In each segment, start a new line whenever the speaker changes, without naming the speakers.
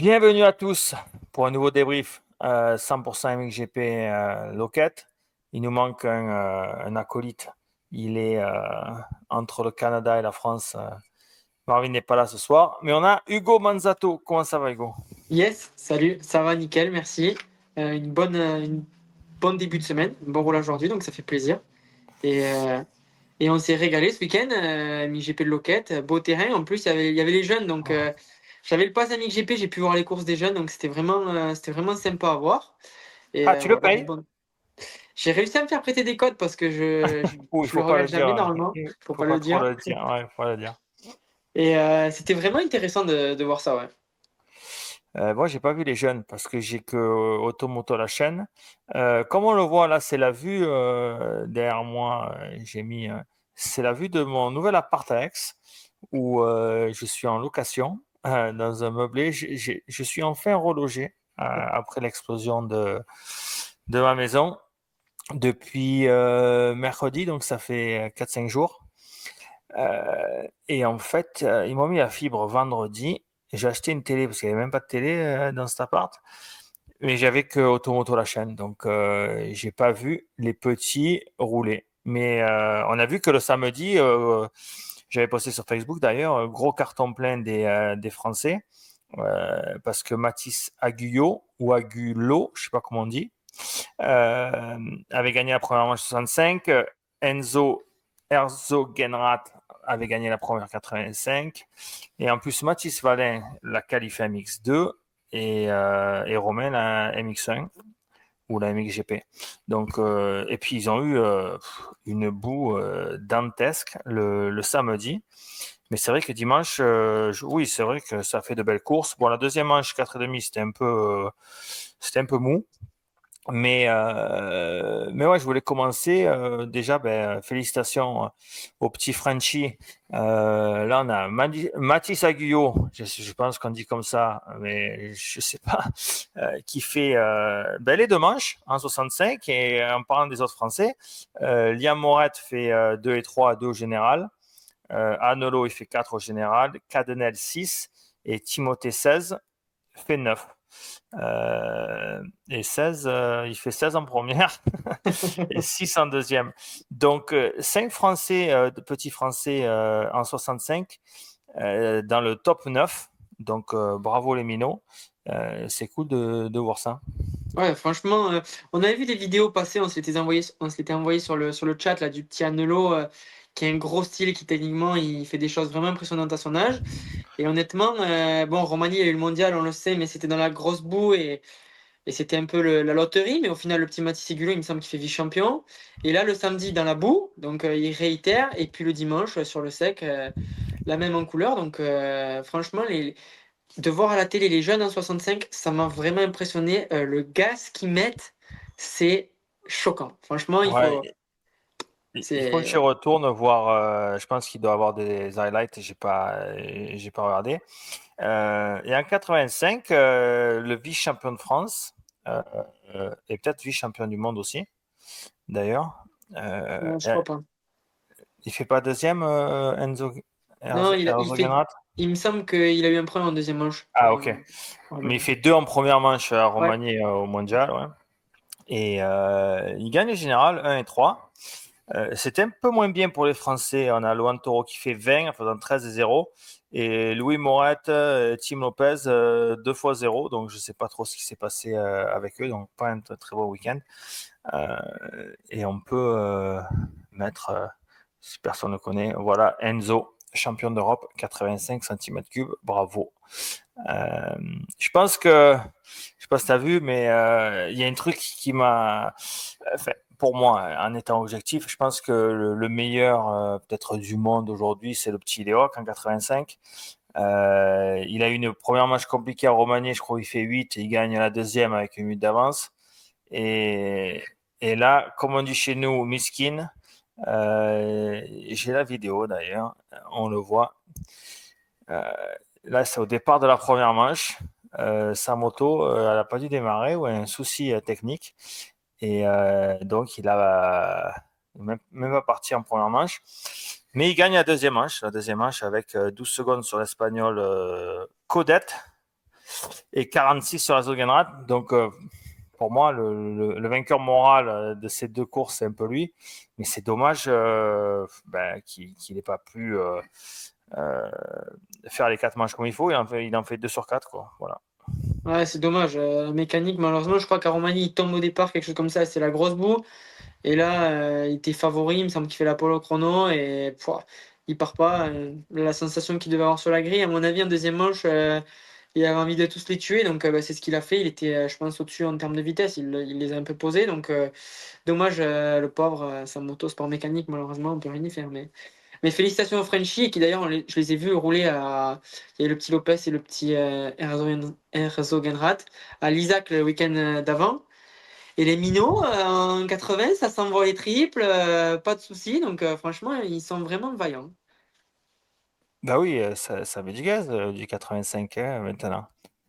Bienvenue à tous pour un nouveau débrief 100% MXGP Loket. Il nous manque un acolyte. Il est entre le Canada et la France. Marvin n'est pas là ce soir, mais on a Hugo Manzato. Comment ça va, Hugo?
Yes, salut, ça va nickel, merci. Une bonne début de semaine, un bon roulage aujourd'hui, donc ça fait plaisir. Et, euh, et on s'est régalé ce week-end, MXGP de Loquette, beau terrain. En plus, il y avait les jeunes, donc j'avais le pass MXGP, j'ai pu voir les courses des jeunes, donc c'était vraiment sympa à voir.
Ah, tu le
Voilà,
payes?
j'ai réussi à me faire prêter des codes parce que
Ou il
je le
faut pas le
regarde
dire,
jamais
hein.
normalement,
Il
faut
faut
pas
pas
le
trop
dire.
le dire. Ouais, faut pas le dire.
C'était vraiment intéressant de voir ça, ouais.
Moi, j'ai pas vu les jeunes parce que j'ai que Automoto la chaîne. Comme on le voit là, c'est la vue derrière moi. J'ai mis, c'est la vue de mon nouvel appart à Aix où je suis en location dans un meublé. Je suis enfin relogé après l'explosion de ma maison depuis mercredi, donc ça fait 4-5 jours. Et en fait, ils m'ont mis la fibre vendredi. J'ai acheté une télé parce qu'il n'y avait même pas de télé dans cet appart. Mais j'avais que Automoto la chaîne. Donc, j'ai pas vu les petits rouler. Mais on a vu que le samedi, j'avais posté sur Facebook d'ailleurs, gros carton plein des Français. Parce que Mathis Aguillot ou Agulo, je sais pas comment on dit, euh, avait gagné la première manche 65. Enzo Herzogenrath avait gagné la première 85. Et en plus, Mathis Valin la qualifié MX2 et Romain la MX1 ou la MXGP. Donc, et puis ils ont eu une boue dantesque le samedi. Mais c'est vrai que dimanche, oui, c'est vrai que ça fait de belles courses. Bon, la deuxième manche, 4,5, c'était un peu mou. Mais ouais, je voulais commencer. Déjà, félicitations au petit Frenchie. Là, on a Mathis Aguillot, je pense qu'on dit comme ça, mais je sais pas, qui fait les deux manches en 65. Et en parlant des autres Français, Liam Moret fait 2 et 3 à 2 au général. Anolo, il fait 4 au général. Cadenel, 6. Et Timothée, 16, fait 9. Et 16, il fait 16 en première et 6 en deuxième. Donc, 5 Français, de petits Français en 65 dans le top 9. Donc, bravo les minots. C'est cool de voir ça.
Ouais, franchement, on avait vu des vidéos passer, on se l'était envoyé sur le chat là, du petit Anelo qui a un gros style et qui techniquement il fait des choses vraiment impressionnantes à son âge. Et honnêtement, bon, Romani il a eu le mondial, on le sait, mais c'était dans la grosse boue et c'était un peu la loterie. Mais au final, le petit Mathis Segulo, il me semble qu'il fait vice-champion. Et là, le samedi, dans la boue, donc il réitère. Et puis le dimanche, sur le sec, la même en couleur. Donc franchement, de voir à la télé les jeunes en 65, ça m'a vraiment impressionné. Le gaz qu'ils mettent, c'est choquant. Franchement,
Ouais, il faut que
c'est,
je retourne voir. Je pense qu'il doit avoir des highlights. J'ai pas regardé. Et en 85, le vice-champion de France et peut-être vice-champion du monde aussi, d'ailleurs.
non, je crois pas.
Il fait pas deuxième, Enzo
Non,
Herzogenrath?
il me semble qu'il a eu un problème en deuxième manche.
Ah, ok. Mais il
Romain.
fait deux en première manche à
Ouais.
Romagny au mondial, ouais. Et il gagne le général 1 et 3. C'était un peu moins bien pour les Français. On a Loan Toro qui fait 20 en faisant 13 et 0. Et Louis Moret, Tim Lopez, 2 fois 0. Donc je ne sais pas trop ce qui s'est passé avec eux. Donc pas un très beau week-end. Euh, et on peut mettre, si personne ne le connaît, voilà, Enzo, champion d'Europe, 85 cm3. Bravo. Euh, je pense que, je sais pas si tu as vu, mais il y a un truc qui m'a, enfin, pour moi, en étant objectif, je pense que le meilleur peut-être du monde aujourd'hui, c'est le petit Léoc en 85. Il a eu une première match compliquée à Romagny, je crois qu'il fait 8 et il gagne la deuxième avec une minute d'avance. Et, et là, comme on dit chez nous, miskin, j'ai la vidéo d'ailleurs, on le voit. Euh, Là, c'est au départ de la première manche. Sa moto, elle n'a pas dû démarrer ou un souci technique. Et donc, il a même pas parti en première manche. Mais il gagne la deuxième manche avec 12 secondes sur l'Espagnol Codet. et 46 sur la Zogenrad. Donc, pour moi, le vainqueur moral de ces deux courses, c'est un peu lui. Mais c'est dommage qu'il n'ait pas pu faire les 4 manches comme il faut. Il en fait 2 sur 4, quoi. Voilà.
Ouais, c'est dommage. Mécanique, malheureusement, je crois qu'à Roumanie, il tombe au départ, quelque chose comme ça, c'est la grosse boue. Et là, il était favori, il me semble qu'il fait la pole au chrono et il part pas. La sensation qu'il devait avoir sur la grille, à mon avis, en deuxième manche, il avait envie de tous les tuer. Donc, c'est ce qu'il a fait. Il était, je pense, au-dessus en termes de vitesse. Il les a un peu posés. Donc, dommage, le pauvre, sa moto sport mécanique, malheureusement, on peut rien y faire. Mais félicitations aux Frenchies, qui d'ailleurs, je les ai vus rouler à. Il y a le petit Lopez et le petit Herzogenrath à l'Isaac le week-end d'avant. Et les minots, en 80, ça s'envoie les triples, pas de soucis. Donc, franchement, ils sont vraiment vaillants.
Bah oui, ça met du gaz, du 85 hein, maintenant.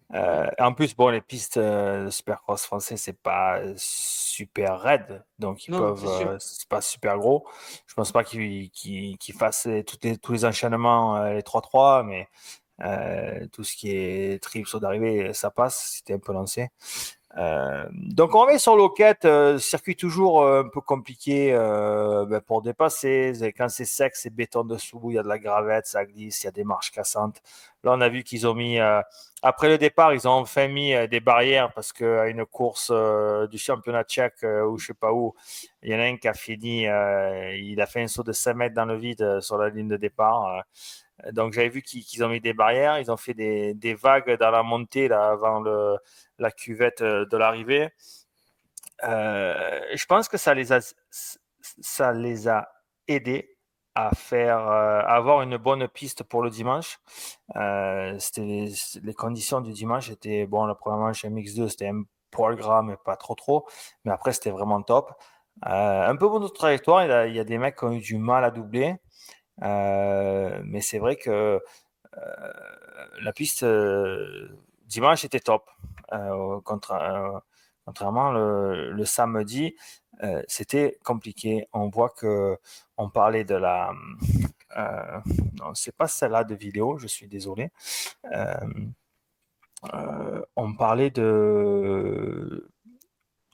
Ouais.
En plus, bon, les pistes de Supercross français, c'est pas super raide, donc
Non, c'est sûr.
c'est pas super gros. Je pense pas qu'ils fassent tous les enchaînements, les 3-3, mais tout ce qui est triple saut d'arrivée, ça passe, si t'es un peu lancé. Donc on revient sur Loquette, circuit toujours un peu compliqué pour dépasser. Quand c'est sec, c'est béton dessous, il y a de la gravette, ça glisse, il y a des marches cassantes. Là, on a vu qu'ils ont mis, après le départ, ils ont enfin mis des barrières parce qu'à une course du championnat tchèque ou je sais pas où, il y en a un qui a fini, il a fait un saut de 5 mètres dans le vide sur la ligne de départ. Donc j'avais vu qu'ils ont mis des barrières, ils ont fait des vagues dans la montée là, avant la cuvette de l'arrivée. Je pense que ça les a aidés à à avoir une bonne piste pour le dimanche. Les conditions du dimanche étaient bon. La première manche MX2 c'était un poil gras mais pas trop. Mais après c'était vraiment top. Un peu bonne trajectoire. Il y a des mecs qui ont eu du mal à doubler. Mais c'est vrai que la piste dimanche était top. Contrairement le samedi, c'était compliqué. On voit que on parlait de la. Non, c'est pas celle-là de vidéo, je suis désolé. Euh, on parlait de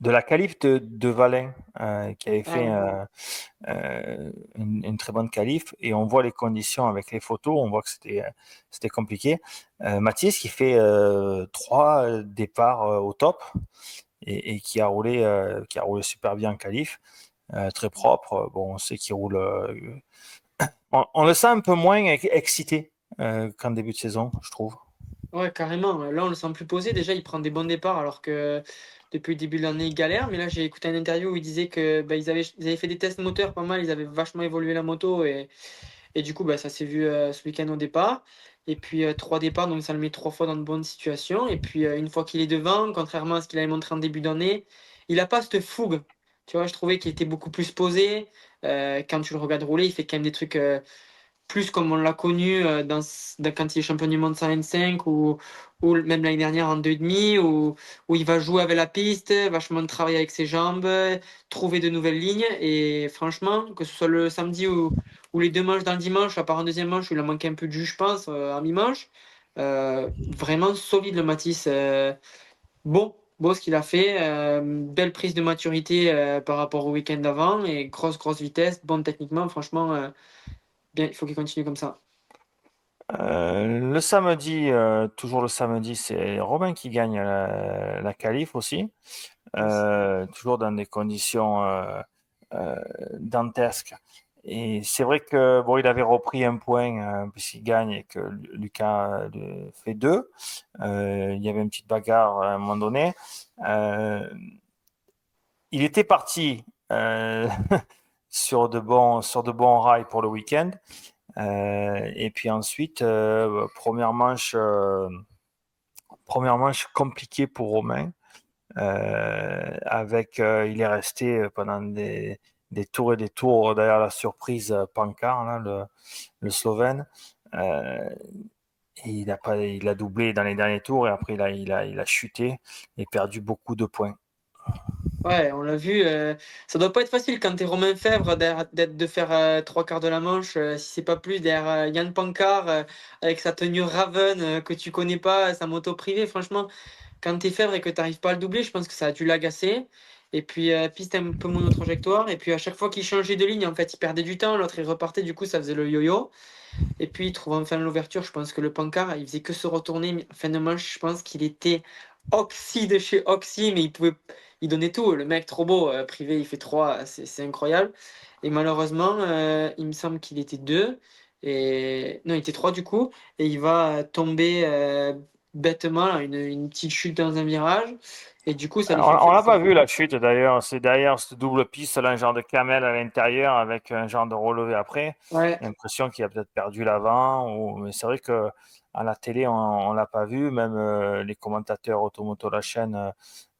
la qualif de Valin qui avait
Ah
fait
oui.
une très bonne qualif et on voit les conditions avec les photos, on voit que c'était compliqué. Mathis qui fait 3 départs au top et qui a roulé super bien en qualif, très propre. Bon, on sait qu'il roule. On le sent un peu moins excité qu'en début de saison, je trouve.
Ouais, carrément. Là, on le sent plus posé. Déjà, il prend des bons départs alors que depuis le début de l'année, il galère. Mais là, j'ai écouté une interview où il disait que ils avaient fait des tests moteurs pas mal. Ils avaient vachement évolué la moto et du coup, ça s'est vu ce week-end au départ. Et puis, 3 départs, donc ça le met 3 fois dans de bonnes situations. Et puis, une fois qu'il est devant, contrairement à ce qu'il avait montré en début d'année, il n'a pas cette fougue. Tu vois, je trouvais qu'il était beaucoup plus posé. Quand tu le regardes rouler, il fait quand même des trucs plus comme on l'a connu quand il est champion du monde 125 ou même l'année dernière en 2,5, où il va jouer avec la piste, vachement travailler avec ses jambes, trouver de nouvelles lignes. Et franchement, que ce soit le samedi ou les 2 manches dans le dimanche, à part en deuxième manche où il a manqué un peu de jus, je pense, en mi-manche, vraiment solide le Matisse. Bon ce qu'il a fait, belle prise de maturité par rapport au week-end d'avant et grosse vitesse, bonne techniquement, franchement, bien, il faut qu'il continue comme ça.
Le samedi, toujours le samedi, c'est Robin qui gagne la qualif aussi.
Yes.
Toujours dans des conditions euh, dantesques. Et c'est vrai que bon, il avait repris un point puisqu'il gagne et que Lucas fait 2. Il y avait une petite bagarre à un moment donné. Euh, il était parti sur de bons rails pour le week-end. Et puis ensuite, première manche compliquée pour Romain. Il est resté pendant des tours et des tours derrière la surprise Pancard, là, le Slovène. Euh, et il a doublé dans les derniers tours et après il a chuté et perdu beaucoup de points.
Ouais, on l'a vu, ça doit pas être facile quand tu es Romain Febvre de faire, 3/4 de la manche, si c'est pas plus derrière, Yann Pancard, avec sa tenue Raven, que tu connais pas, sa moto privée. Franchement, quand tu es Febvre et que tu arrives pas à le doubler, je pense que ça a dû l'agacer et puis, piste un peu monotrajectoire et puis à chaque fois qu'il changeait de ligne, en fait, il perdait du temps, l'autre il repartait, du coup ça faisait le yo-yo et puis il trouve enfin l'ouverture. Je pense que le Pancard, il faisait que se retourner, mais fin de manche, je pense qu'il était oxy de chez oxy, mais il donnait tout. Le mec trop beau, privé, il fait 3, c'est incroyable et malheureusement, il me semble qu'il était 2 et non, il était 3 du coup et il va tomber, bêtement là, une petite chute dans un virage et du coup, ça lui
On l'a
ça
pas
lui
vu
fait
la chute d'ailleurs. C'est derrière cette double piste, là, un genre de camel à l'intérieur avec un genre de relevé après.
ouais,
L'impression qu'il a peut-être perdu l'avant. Mais c'est vrai que à la télé, on l'a pas vu. Même les commentateurs Automoto la chaîne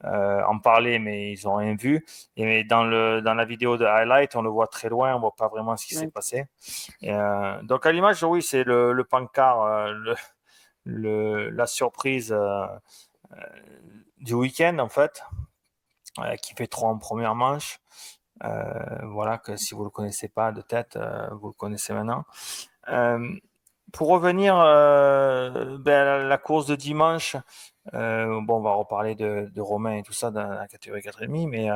en parlaient, mais ils ont rien vu. Et dans la vidéo de highlight, on le voit très loin. On voit pas vraiment ce qui s'est
ouais,
passé. Donc à l'image, oui, c'est le pancart, la surprise euh, du week-end en fait, qui fait 3 en première manche. Voilà, que si vous ne le connaissez pas de tête, vous le connaissez maintenant. Euh, pour revenir la course de dimanche, bon, on va reparler de Romain et tout ça dans la catégorie 4,5, mais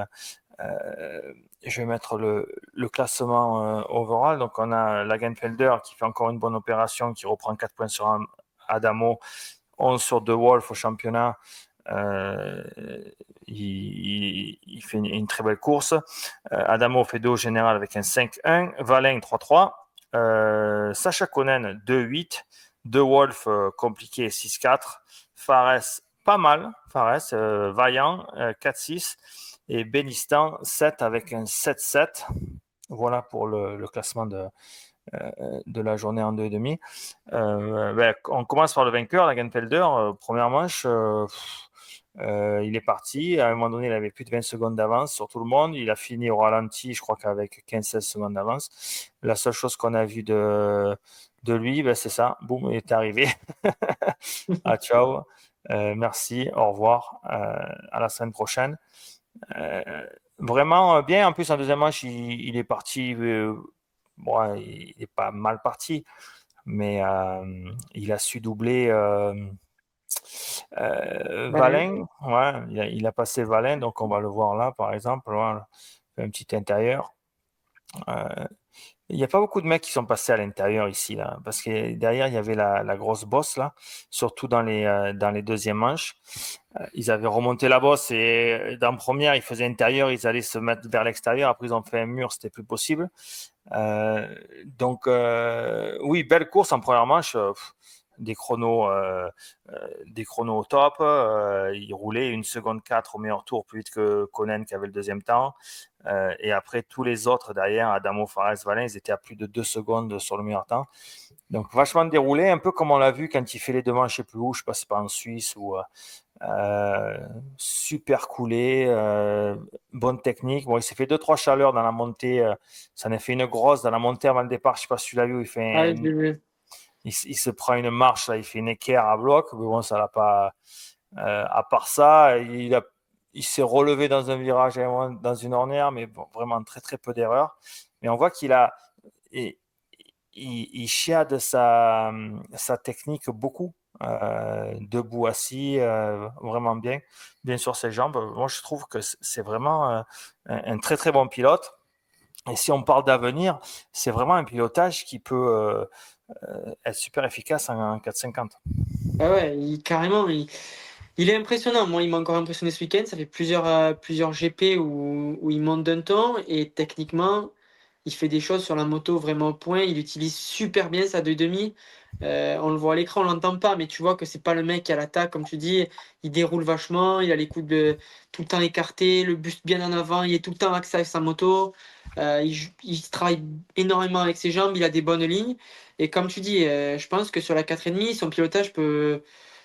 je vais mettre le classement overall. Donc, on a Lagenfelder qui fait encore une bonne opération, qui reprend 4 points sur Adamo, 11 sur De Wolf au championnat. Euh, il fait une très belle course. Adamo fait 2 au général avec un 5-1. Valin 3-3. Sacha Konen 2-8. De Wolf compliqué 6-4. Fares pas mal. Fares vaillant 4-6. Et Benistan 7 avec un 7-7. Voilà pour le classement de la journée en 2,5. On commence par le vainqueur, Lagenfelder. Première manche, il est parti. À un moment donné, il avait plus de 20 secondes d'avance sur tout le monde. Il a fini au ralenti, je crois qu'avec 15-16 secondes d'avance. La seule chose qu'on a vue de lui, c'est ça. Boum, il est arrivé. Ah, ciao. Merci, au revoir. À la semaine prochaine. Euh, Vraiment bien. En plus, en deuxième manche, il est parti. Bon, il n'est pas mal parti, mais il a su doubler
Valin.
Valin. Ouais, il a passé Valin, donc on va le voir là, par exemple. Voilà, un petit intérieur. Euh, il n'y a pas beaucoup de mecs qui sont passés à l'intérieur ici, là, parce que derrière, il y avait la grosse bosse, là, surtout dans les deuxièmes manches. Ils avaient remonté la bosse et dans première, ils faisaient intérieur, ils allaient se mettre vers l'extérieur. Après, ils ont fait un mur, c'était plus possible. Donc, oui, belle course en première manche. Des chronos, des chronos au top. Il roulait 1 seconde 4 au meilleur tour, plus vite que Konen qui avait le deuxième temps. Et après, tous les autres derrière, Adamo, Fares, Valin, ils étaient à plus de 2 secondes sur le meilleur temps. Donc, vachement déroulé, un peu comme on l'a vu quand il fait les deux manches, je sais plus où, je sais pas si c'est pas en Suisse ou super coulé, bonne technique. Bon, il s'est fait deux trois chaleurs dans la montée. Ça en a fait une grosse dans la montée avant le départ. Je sais pas si tu l'as vu.
Ah oui, je l'ai vu.
Il se prend une marche là, il fait une équerre à bloc. Mais bon, ça l'a pas. À part ça, il s'est relevé dans un virage, dans une ornière, mais bon, vraiment très très peu d'erreurs. Mais on voit il, il chiade sa technique beaucoup. Debout, assis, vraiment bien, bien sur ses jambes. Moi, je trouve que c'est vraiment un très très bon pilote. Et si on parle d'avenir, c'est vraiment un pilotage qui peut être super efficace en 450.
Ah ouais, carrément, il est impressionnant. Moi, il m'a encore impressionné ce week-end. Ça fait plusieurs GP où il monte d'un ton et techniquement, il fait des choses sur la moto vraiment au point. Il utilise super bien sa 2,5. On le voit à l'écran, on l'entend pas, mais tu vois que c'est pas le mec qui a l'attaque, comme tu dis. Il déroule vachement, il a les coudes tout le temps écartés, le buste bien en avant, il est tout le temps axé avec sa moto. Il travaille énormément avec ses jambes, il a des bonnes lignes. Et comme tu dis, je pense que sur la 4,5, son pilotage peut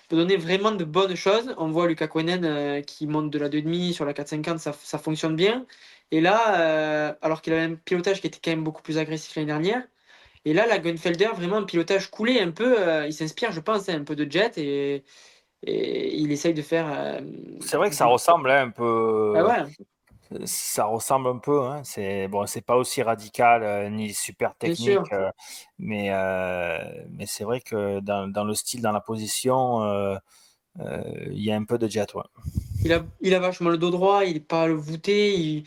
donner vraiment de bonnes choses. On voit Lucas Koenen qui monte de la 2,5 sur la 4,50, ça fonctionne bien. Et là, alors qu'il avait un pilotage qui était quand même beaucoup plus agressif l'année dernière, et là, la Gunfelder, vraiment un pilotage coulé un peu, il s'inspire, je pense, hein, un peu de Jet et il essaye de faire
C'est vrai que ça ressemble hein, un
ah
peu.
ouais.
ça ressemble un peu, hein. C'est bon, c'est pas aussi radical ni super
Bien sûr.
technique, mais c'est vrai que dans le style, dans la position, il y a un peu de jet, ouais.
Il a vachement le dos droit, il est pas le voûté.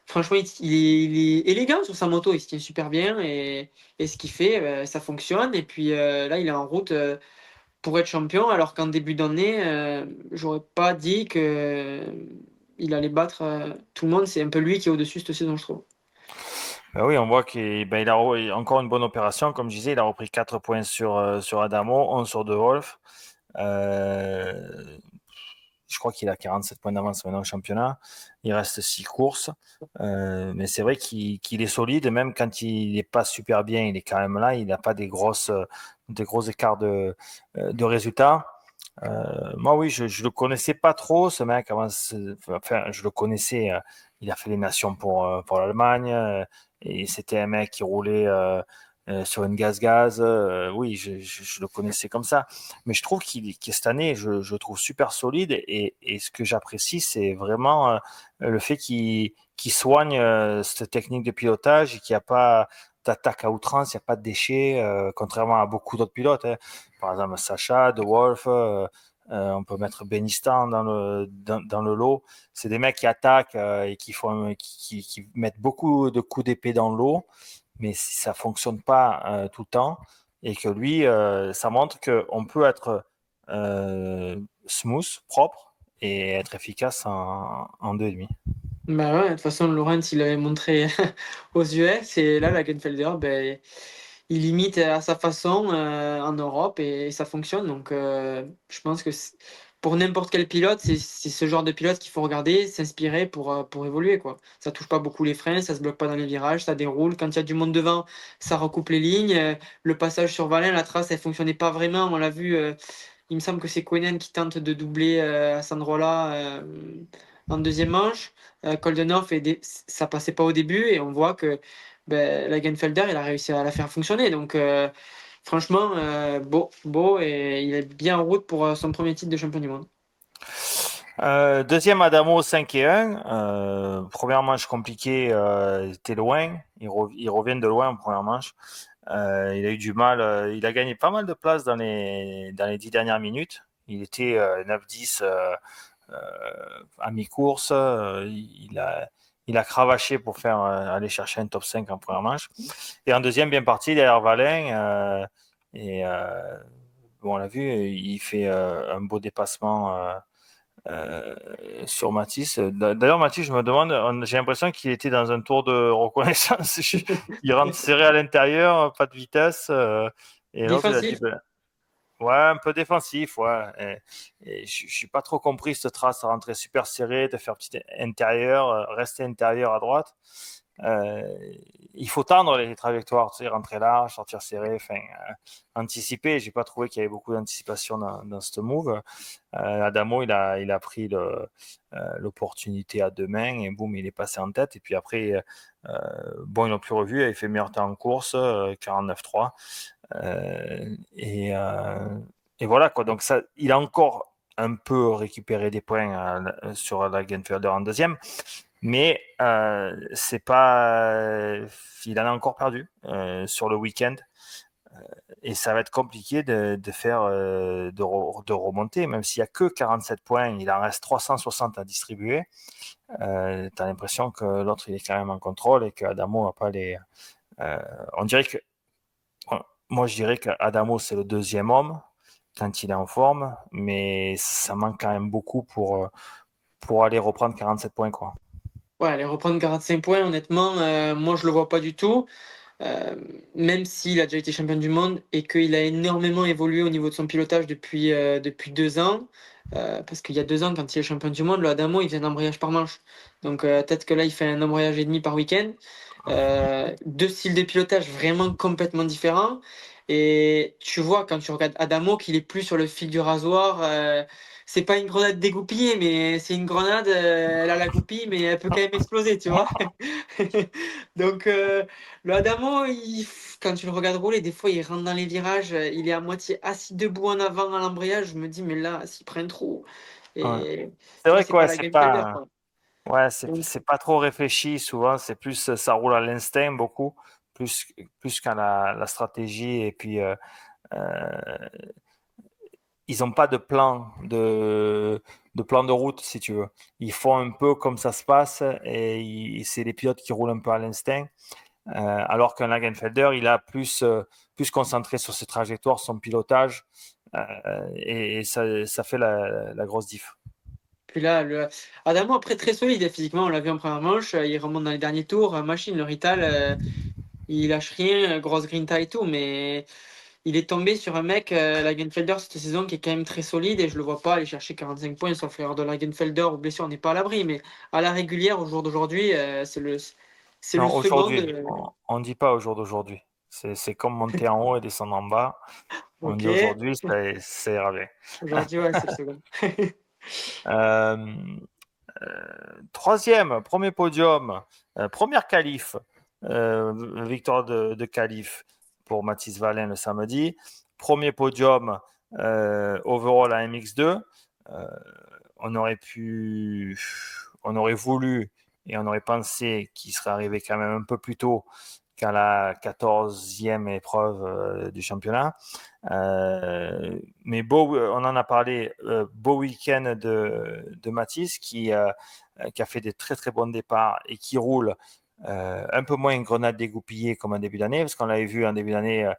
Franchement, il est élégant sur sa moto, il se tient super bien et ce qu'il fait, ça fonctionne. Et puis là, il est en route pour être champion, alors qu'en début d'année, j'aurais pas dit que il allait battre tout le monde. C'est un peu lui qui est au-dessus cette saison, je trouve.
Ben oui, on voit qu'il a encore une bonne opération. Comme je disais, il a repris 4 points sur Adamo, 11 sur De Wolf. Euh, je crois qu'il a 47 points d'avance maintenant au championnat. Il reste 6 courses. Mais c'est vrai qu'il est solide, même quand il n'est pas super bien, il est quand même là. Il n'a pas des gros écarts de résultats. Moi, oui, je le connaissais pas trop, ce mec. Enfin, je le connaissais. Il a fait les nations pour l'Allemagne. Et c'était un mec qui roulait sur une gaz-gaz. Oui, je le connaissais comme ça. Mais je trouve que cette année, je le trouve super solide. Et ce que j'apprécie, c'est vraiment le fait qu'il soigne cette technique de pilotage et qu'il n'y a pas d'attaque à outrance, il n'y a pas de déchets, contrairement à beaucoup d'autres pilotes, hein. Par exemple, Sacha, De Wolf, on peut mettre Benistan dans le lot. C'est des mecs qui attaquent et qui mettent beaucoup de coups d'épée dans l'eau, mais si ça fonctionne pas tout le temps, et que lui, ça montre qu'on peut être smooth, propre, et être efficace en 2,5.
Bah ouais, de toute façon, Laurent, il l'avait montré aux US et là, Lagenfelder, ben, il imite à sa façon en Europe et ça fonctionne. Donc, je pense que pour n'importe quel pilote, c'est ce genre de pilote qu'il faut regarder, s'inspirer pour évoluer, quoi. Ça touche pas beaucoup les freins, ça se bloque pas dans les virages, ça déroule. Quand il y a du monde devant, ça recoupe les lignes. Le passage sur Valin, la trace, elle fonctionnait pas vraiment. On l'a vu, il me semble que c'est Koenen qui tente de doubler à Sandrola en deuxième manche. Koldenhoff, ça passait pas au début et on voit que ben, Lagenfelder, il a réussi à la faire fonctionner. Donc, franchement, beau et il est bien en route pour son premier titre de champion du monde.
Deuxième Adamo 5 et 1. Première manche compliquée, il était loin. Il revient de loin en première manche. Il a eu du mal. Il a gagné pas mal de place dans les 10 dernières minutes. Il était 9-10 à mi-course. Il a cravaché pour faire aller chercher un top 5 en première manche. Et en deuxième, bien parti derrière Valin. Et bon, on l'a vu, il fait un beau dépassement euh, sur Matisse. D'ailleurs, Matisse, je me demande, j'ai l'impression qu'il était dans un tour de reconnaissance. Il rentre serré à l'intérieur, pas de vitesse. Et l'autre, il a dit,
Défensif.
ben, ouais, un peu défensif, ouais. Et je suis pas trop compris cette trace à rentrer super serré, de faire petit intérieur, rester intérieur à droite. Euh, il faut tendre les trajectoires, tu sais, rentrer large, sortir serré, enfin, anticiper. J'ai pas trouvé qu'il y avait beaucoup d'anticipation dans ce move. Adamo, il a pris l'opportunité à deux mains et boum, il est passé en tête. Et puis après, bon, ils l'ont plus revu, il fait meilleur temps en course, 49-3. Euh, et, euh, et voilà quoi. Donc ça, il a encore un peu récupéré des points sur la Genfelder en deuxième, mais c'est pas, il en a encore perdu sur le week-end. Et ça va être compliqué de faire de remonter, même s'il n'y a que 47 points, il en reste 360 à distribuer. Tu as l'impression que l'autre il est quand même en contrôle et qu'Adamo n'a pas les. Euh, on dirait que moi, je dirais qu'Adamo, c'est le deuxième homme quand il est en forme, mais ça manque quand même beaucoup pour aller reprendre 47 points, quoi.
Ouais, aller reprendre 45 points, honnêtement, moi, je le vois pas du tout. Euh, Même s'il a déjà été champion du monde et qu'il a énormément évolué au niveau de son pilotage depuis 2 ans. Parce qu'il y a 2 ans, quand il est champion du monde, le Adamo, il faisait un embrayage par manche. Donc peut-être que là, il fait un embrayage et demi par week-end. Deux styles de pilotage vraiment complètement différents. Et tu vois, quand tu regardes Adamo, qu'il est plus sur le fil du rasoir. C'est pas une grenade dégoupillée, mais c'est une grenade, elle a la goupille, mais elle peut quand même exploser, tu vois. Donc, le Adamo, quand tu le regardes rouler, des fois il rentre dans les virages, il est à moitié assis debout en avant à l'embrayage. Je me dis, mais là, s'il prend trop.
Ouais.
Et
C'est
tu vois,
vrai
c'est
quoi,
pas la
c'est
Game Felder,
pas.
quoi.
Ouais,
Donc,
c'est pas trop réfléchi. Souvent, c'est plus ça roule à l'instinct beaucoup, plus qu'à la stratégie. Et puis, euh, ils n'ont pas de plan de route, si tu veux. Ils font un peu comme ça se passe et c'est les pilotes qui roulent un peu à l'instinct. Alors qu'un Lagenfelder, il a plus concentré sur ses trajectoires, son pilotage, et ça fait la grosse diff.
puis là, Adamo, après, très solide physiquement, on l'a vu en première manche, il remonte dans les derniers tours, machine, le Rital, il lâche rien, grosse grinta et tout, mais il est tombé sur un mec, Lagenfelder, cette saison, qui est quand même très solide, et je le vois pas aller chercher 45 points, sauf erreur de Lagenfelder ou blessure, on n'est pas à l'abri, mais à la régulière, au jour d'aujourd'hui, c'est le
Non,
second.
aujourd'hui, on ne dit pas au jour d'aujourd'hui. C'est comme monter en haut et descendre en bas. On
Ok,
dit aujourd'hui, c'est ravé.
aujourd'hui, ouais, c'est le second.
Euh, Troisième, premier podium, première qualif, victoire de qualif pour Mathis Valin le samedi. Premier podium overall à MX2. Euh, on on aurait voulu et on aurait pensé qu'il serait arrivé quand même un peu plus tôt qu'à la 14e épreuve du championnat. Mais on en a parlé, beau week-end de Mathis qui a fait des très très bons départs et qui roule un peu moins une grenade dégoupillée comme en début d'année, parce qu'on l'avait vu en début d'année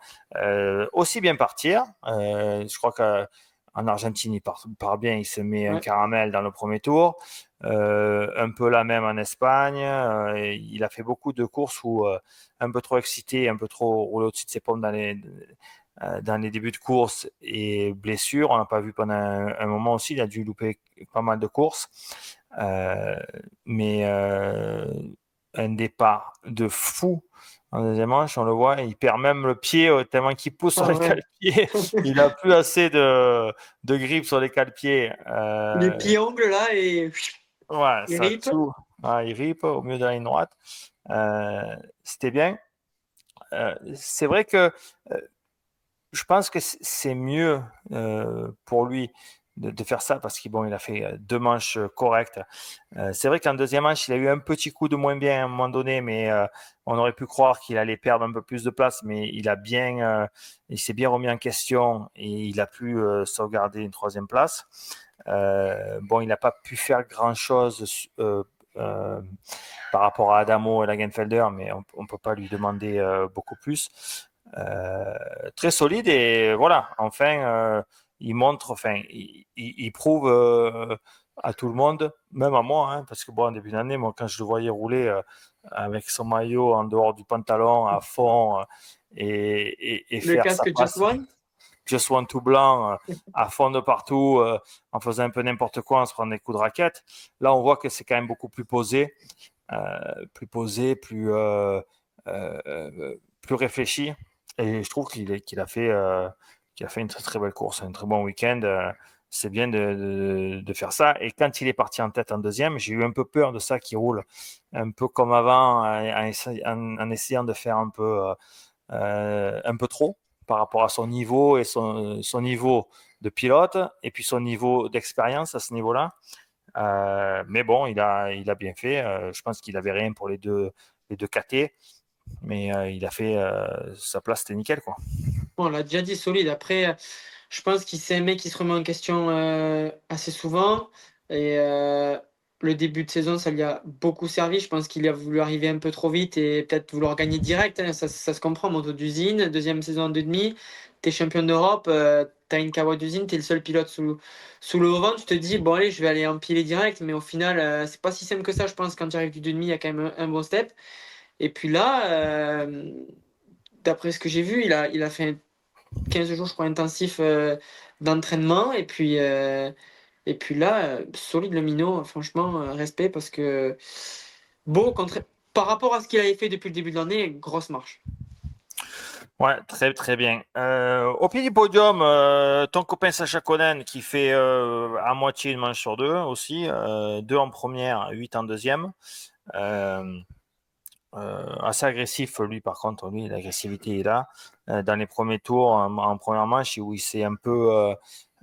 aussi bien partir. Je crois qu'en Argentine, part bien, il se met un
Ouais.
caramel dans le premier tour. Un peu la même en Espagne. Il a fait beaucoup de courses où un peu trop excité, un peu trop roulé au-dessus de ses pommes dans les débuts de course et blessures. On n'a pas vu pendant un moment aussi. Il a dû louper pas mal de courses. Euh, mais un départ de fou en deuxième manche, on le voit, il perd même le pied tellement qu'il pousse sur
Ah
les
ouais.
cale-pieds. Il n'a plus assez de grip sur les cale-pieds.
Les pieds-ongles là et
Ouais,
il
ça
rip.
tout. Ouais, il rip au milieu de la ligne droite. C'était bien. C'est vrai que je pense que c'est mieux pour lui de faire ça parce qu'il bon, il a fait deux manches correctes. C'est vrai qu'en deuxième manche, il a eu un petit coup de moins bien à un moment donné, mais on aurait pu croire qu'il allait perdre un peu plus de place, mais il s'est bien remis en question et il a pu sauvegarder une troisième place. Bon, il n'a pas pu faire grand-chose euh, par rapport à Adamo et Lagenfelder, mais on ne peut pas lui demander beaucoup plus. Très solide et voilà, enfin, il montre, enfin, il prouve à tout le monde, même à moi, hein, parce que bon, en début d'année, moi, quand je le voyais rouler avec son maillot en dehors du pantalon à fond et
Le
faire sa
casque Just
passe
One.
Just One tout blanc à fond de partout en faisant un peu n'importe quoi, en se prenant des coups de raquette. Là, on voit que c'est quand même beaucoup plus posé, plus réfléchi. Et je trouve qu'il a fait une très très belle course, un très bon week-end. C'est bien de faire ça. Et quand il est parti en tête en deuxième, j'ai eu un peu peur de ça qui roule un peu comme avant, en essayant de faire un peu trop par rapport à son niveau et son niveau de pilote et puis son niveau d'expérience à ce niveau-là. Mais bon, il a bien fait. Je pense qu'il avait rien pour les deux KT, mais il a fait sa place, c'était nickel, quoi.
Bon, on l'a déjà dit solide. Après, je pense qu'il c'est un mec qui se remet en question assez souvent. Et le début de saison, ça lui a beaucoup servi. Je pense qu'il a voulu arriver un peu trop vite et peut-être vouloir gagner direct, hein. Ça se comprend, moto d'usine, deuxième saison en 2,5. T'es champion d'Europe, t'as une Kawa d'usine, t'es le seul pilote sous le haut-vent. Tu te dis, bon, allez, je vais aller empiler direct. Mais au final, c'est pas si simple que ça. Je pense quand tu arrives du 2,5, il y a quand même un bon step. Et puis là, d'après ce que j'ai vu, il a fait 15 jours, je crois, intensifs d'entraînement. Et puis là, solide le minot, franchement, respect parce que beau, par rapport à ce qu'il avait fait depuis le début de l'année, grosse marche.
Ouais, très très bien. Au pied du podium, ton copain Sacha Konen qui fait à moitié une manche sur deux aussi, deux en première, huit en deuxième. Euh, Assez agressif, lui, par contre, lui, l'agressivité est là. Dans les premiers tours, en première manche, où il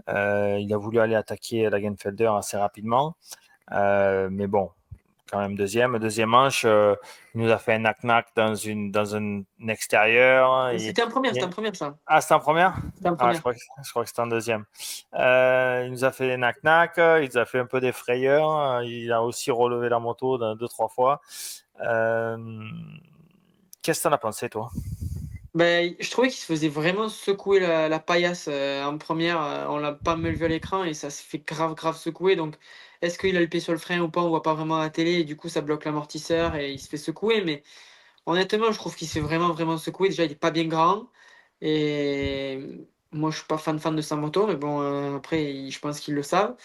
a voulu aller attaquer Lagenfelder assez rapidement. Mais bon, quand même deuxième. Deuxième manche, il nous a fait un knack-knack dans un extérieur.
C'était en première, c'était en première, ça.
Ah, c'était en première?
C'était en
Ah,
première.
je crois que c'était en deuxième. Il nous a fait des knack-knack, il nous a fait un peu des frayeurs. Il a aussi relevé la moto deux, trois fois. Euh, Qu'est-ce que t'en as pensé, toi?
Ben, je trouvais qu'il se faisait vraiment secouer la paillasse en première. On l'a pas mal vu à l'écran et ça se fait grave, grave secouer. Donc, est-ce qu'il a le pied sur le frein ou pas? On voit pas vraiment à la télé et du coup, ça bloque l'amortisseur et il se fait secouer. Mais honnêtement, je trouve qu'il se fait vraiment, vraiment secouer. Déjà, il est pas bien grand et moi, je suis pas fan de sa moto, mais bon, après, je pense qu'ils le savent.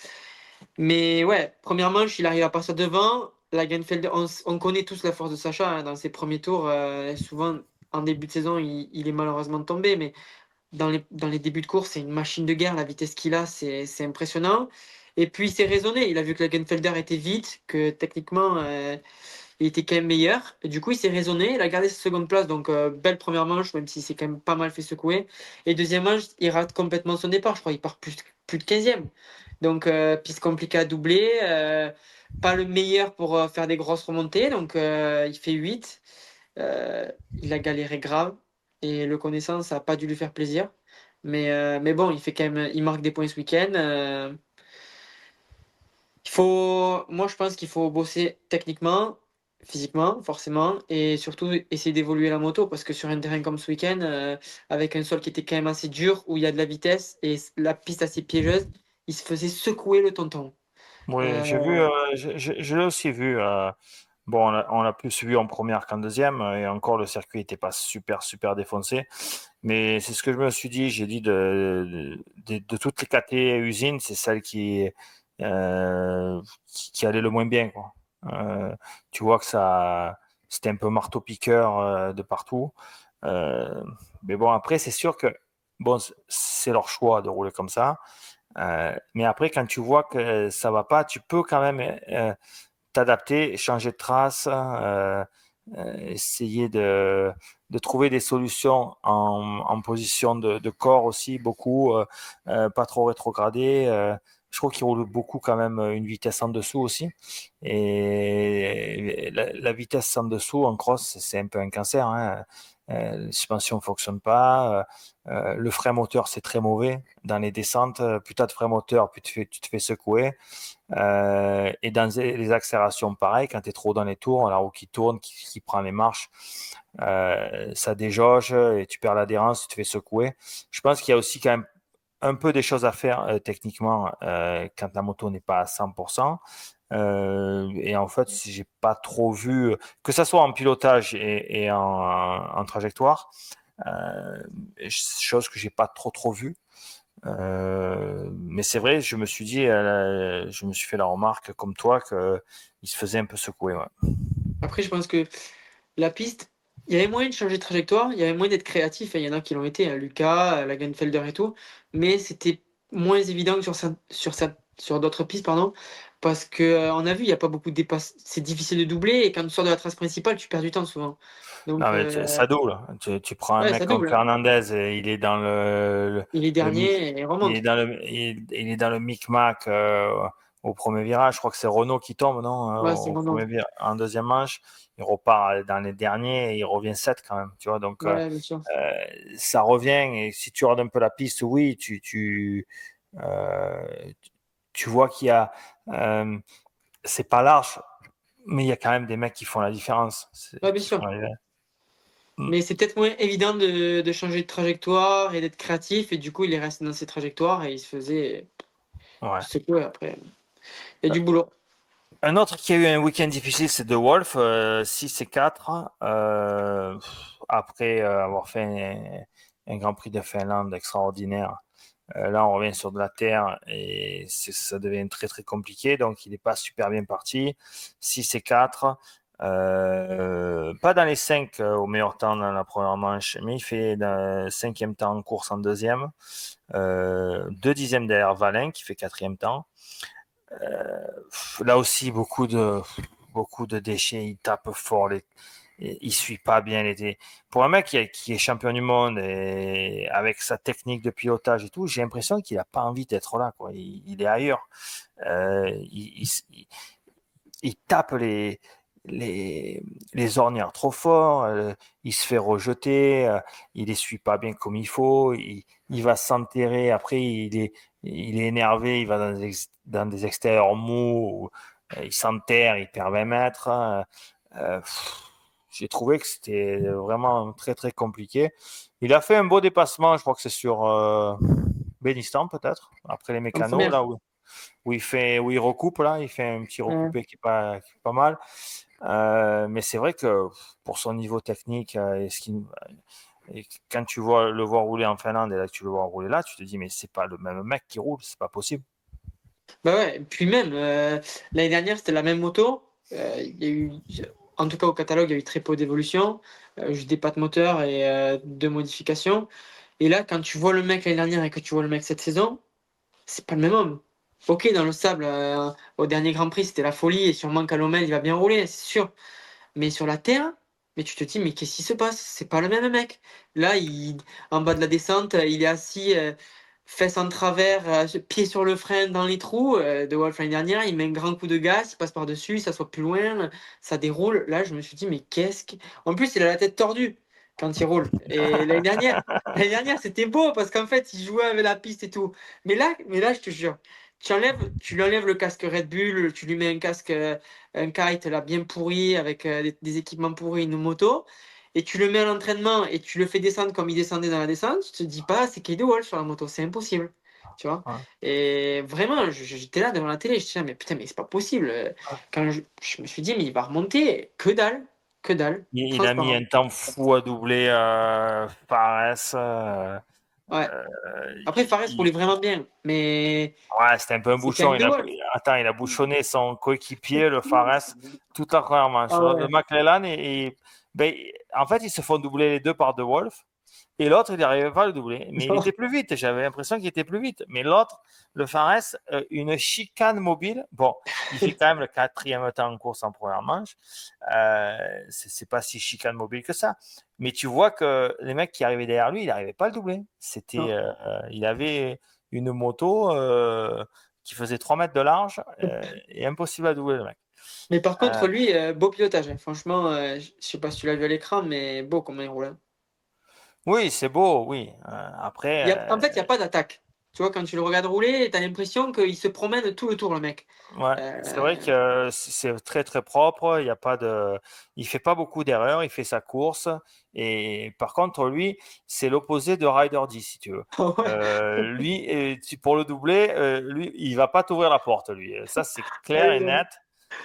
Mais ouais, première manche, il arrive à passer devant. La Geinfelder, on connaît tous la force de Sacha hein, dans ses premiers tours. Souvent, en début de saison, il est malheureusement tombé, mais dans les débuts de course, c'est une machine de guerre. La vitesse qu'il a, c'est impressionnant. Et puis, il s'est raisonné. Il a vu que la Geinfelder était vite, que techniquement, il était quand même meilleur. Et du coup, il s'est raisonné. Il a gardé sa seconde place. Donc, belle première manche, même s'il s'est quand même pas mal fait secouer. Et deuxième manche, il rate complètement son départ. Je crois qu'il part plus de 15e. Donc, piste compliquée à doubler. Pas le meilleur pour faire des grosses remontées. Donc, il fait 8. Il a galéré grave. Et le connaissant, ça n'a pas dû lui faire plaisir. Mais bon, il fait quand même, il marque des points ce week-end. Moi, je pense qu'il faut bosser techniquement, physiquement, forcément, et surtout essayer d'évoluer la moto parce que sur un terrain comme ce week-end, avec un sol qui était quand même assez dur, où il y a de la vitesse et la piste assez piégeuse, il se faisait secouer le tonton.
Oui,
Euh,
j'ai vu, je l'ai aussi vu. Bon, on l'a plus vu en première qu'en deuxième, et encore le circuit n'était pas super, super défoncé. Mais c'est ce que je me suis dit. J'ai dit de toutes les KT usines, c'est celle qui allait le moins bien, quoi. Euh, Tu vois que c'était un peu marteau-piqueur de partout. Euh, mais bon, après, c'est sûr que bon, c'est leur choix de rouler comme ça. Mais après, quand tu vois que ça va pas, tu peux quand même t'adapter, changer de trace, essayer de trouver des solutions en position de corps aussi, beaucoup, pas trop rétrogradé. Je trouve qu'il roule beaucoup quand même une vitesse en dessous aussi. Et la vitesse en dessous en cross, c'est un peu un cancer, hein. La suspension ne fonctionne pas. Le frein moteur, c'est très mauvais. Dans les descentes, plus tu as de frein moteur, plus tu te fais secouer. Et dans les accélérations, pareil, quand tu es trop dans les tours, la roue qui tourne, qui prend les marches, ça déjauge et tu perds l'adhérence, tu te fais secouer. Je pense qu'il y a aussi quand même un peu des choses à faire techniquement quand la moto n'est pas à 100%. Et en fait, si j'ai pas trop vu, que ça soit en pilotage et en trajectoire, chose que j'ai pas trop vu. Mais c'est vrai, je me suis fait la remarque comme toi que il se faisait un peu secouer. Ouais.
Après, je pense que la piste, il y avait moyen de changer de trajectoire, il y avait moyen d'être créatif, et il y en a qui l'ont été, hein, Lucas, la Geinfelder et tout, mais c'était moins évident que sur d'autres pistes, pardon, parce que on a vu, il n'y a pas beaucoup de dépasse, c'est difficile de doubler, et quand tu sors de la trace principale, tu perds du temps souvent. Donc,
Non, mais ça double. Tu prends un
ouais,
mec
ça
comme
double, hein.
Fernandez, et il est dans
Il est
le mic,
dernier et remonte.
il est dans le micmac au premier virage. Je crois que c'est Renault qui tombe, non,
Ouais, c'est bon.
en deuxième manche. Il repart dans les derniers et il revient 7 quand même. Tu vois, donc
Ouais, bien sûr.
euh, ça revient. Et si tu regardes un peu la piste, oui, euh, tu vois qu'il y a, euh, c'est pas large, mais il y a quand même des mecs qui font la différence,
Ouais, bien
qui font
sûr.
la... Mm.
Mais c'est peut-être moins évident de changer de trajectoire et d'être créatif, et du coup, il est resté dans ses trajectoires et il se faisait
Ouais.
secouer après. Il y a du boulot.
Un autre qui a eu un week-end difficile, c'est De Wolf, 6 et 4. Après avoir fait un Grand Prix de Finlande extraordinaire. Là, on revient sur de la terre et ça devient très très compliqué. Donc, il n'est pas super bien parti. 6 et 4. Pas dans les 5 au meilleur temps dans la première manche, mais il fait le cinquième temps en course en deuxième. 2 dixièmes derrière Valin qui fait quatrième temps. Là aussi, beaucoup de déchets. Il tape fort. Il suit pas bien les. Pour un mec qui est champion du monde et avec sa technique de pilotage et tout, j'ai l'impression qu'il a pas envie d'être là, quoi. Il est ailleurs. Euh, il, il, il tape les, les ornières trop fort, il se fait rejeter, il les suit pas bien comme il faut, il va s'enterrer, après il est énervé, il va dans des extérieurs mous, il s'enterre, il perd 20 mètres. J'ai trouvé que c'était vraiment très très compliqué. Il a fait un beau dépassement, je crois que c'est sur Bénistan peut-être, après les
En
mécanos,
première.
là où il recoupe, là, il fait un petit
Ouais.
recoupé qui est pas mal. Mais c'est vrai que pour son niveau technique, et quand tu le vois rouler en Finlande et là tu le vois rouler là, tu te dis mais c'est pas le même mec qui roule, c'est pas possible.
Bah ouais, et puis même, l'année dernière, c'était la même moto. Il y a eu, en tout cas au catalogue, il y a eu très peu d'évolution. Juste des pattes moteur et deux modifications. Et là, quand tu vois le mec l'année dernière et que tu vois le mec cette saison, c'est pas le même homme. Ok, dans le sable, au dernier Grand Prix, c'était la folie et sûrement qu'à Lommel, il va bien rouler, c'est sûr. Mais sur la terre, mais tu te dis, mais qu'est-ce qui se passe? C'est pas le même mec. Là, en bas de la descente, il est assis, fesses en travers, pied sur le frein dans les trous. De Wolf l'année dernière, il met un grand coup de gaz, il passe par-dessus, ça soit plus loin, ça déroule. Là, je me suis dit, mais En plus, il a la tête tordue quand il roule. Et l'année dernière, c'était beau parce qu'en fait, il jouait avec la piste et tout. Mais là, je te jure, tu lui enlèves le casque Red Bull, tu lui mets un casque. Un kite là bien pourri avec des équipements pourris, une moto, et tu le mets à l'entraînement et tu le fais descendre comme il descendait dans la descente, tu te dis pas c'est Kate Wall sur la moto, c'est impossible. Tu vois?
Ouais.
Et vraiment, j'étais là devant la télé, je disais, mais putain, mais c'est pas possible. Quand je me suis dit, mais il va remonter, que dalle,
Il a mis
transparent.
un temps fou à doubler Fares.
Ouais. Après, Fares roulait vraiment bien, mais
Ouais, c'était un peu un
c'est
bouchon.
Kate Wall.
Attends, il a bouchonné son coéquipier, le Fares, toute la première manche.
Ah
Le
ouais.
McLellan, ben, en fait, ils se font doubler les deux par De Wolf. Et l'autre, il n'arrivait pas à le doubler. Mais il était plus vite. J'avais l'impression qu'il était plus vite. Mais l'autre, le Fares, une chicane mobile. Bon, il fait quand même le quatrième temps en course en première manche. C'est pas si chicane mobile que ça. Mais tu vois que les mecs qui arrivaient derrière lui, il n'arrivait pas à le doubler.
Non.
Il avait une moto qui faisait 3 mètres de large et impossible à doubler le mec.
Mais par
Euh,
contre, lui, beau pilotage, hein. Franchement, je sais pas si tu l'as vu à l'écran, mais beau comment il roule, hein.
oui, c'est beau, oui. Après,
En fait, il n'y a pas d'attaque. Tu vois, quand tu le regardes rouler, tu as l'impression qu'il se promène tout le tour, le mec.
ouais, c'est vrai
Euh,
que c'est très très propre. Il y a pas de, il fait pas beaucoup d'erreurs. Il fait sa course. Et par contre, lui, c'est l'opposé de Ryder D, si tu veux.
ah ouais.
Lui, pour le doubler, lui, il va pas t'ouvrir la porte, lui. Ça, c'est
Ah
clair
oui,
et
non.
net.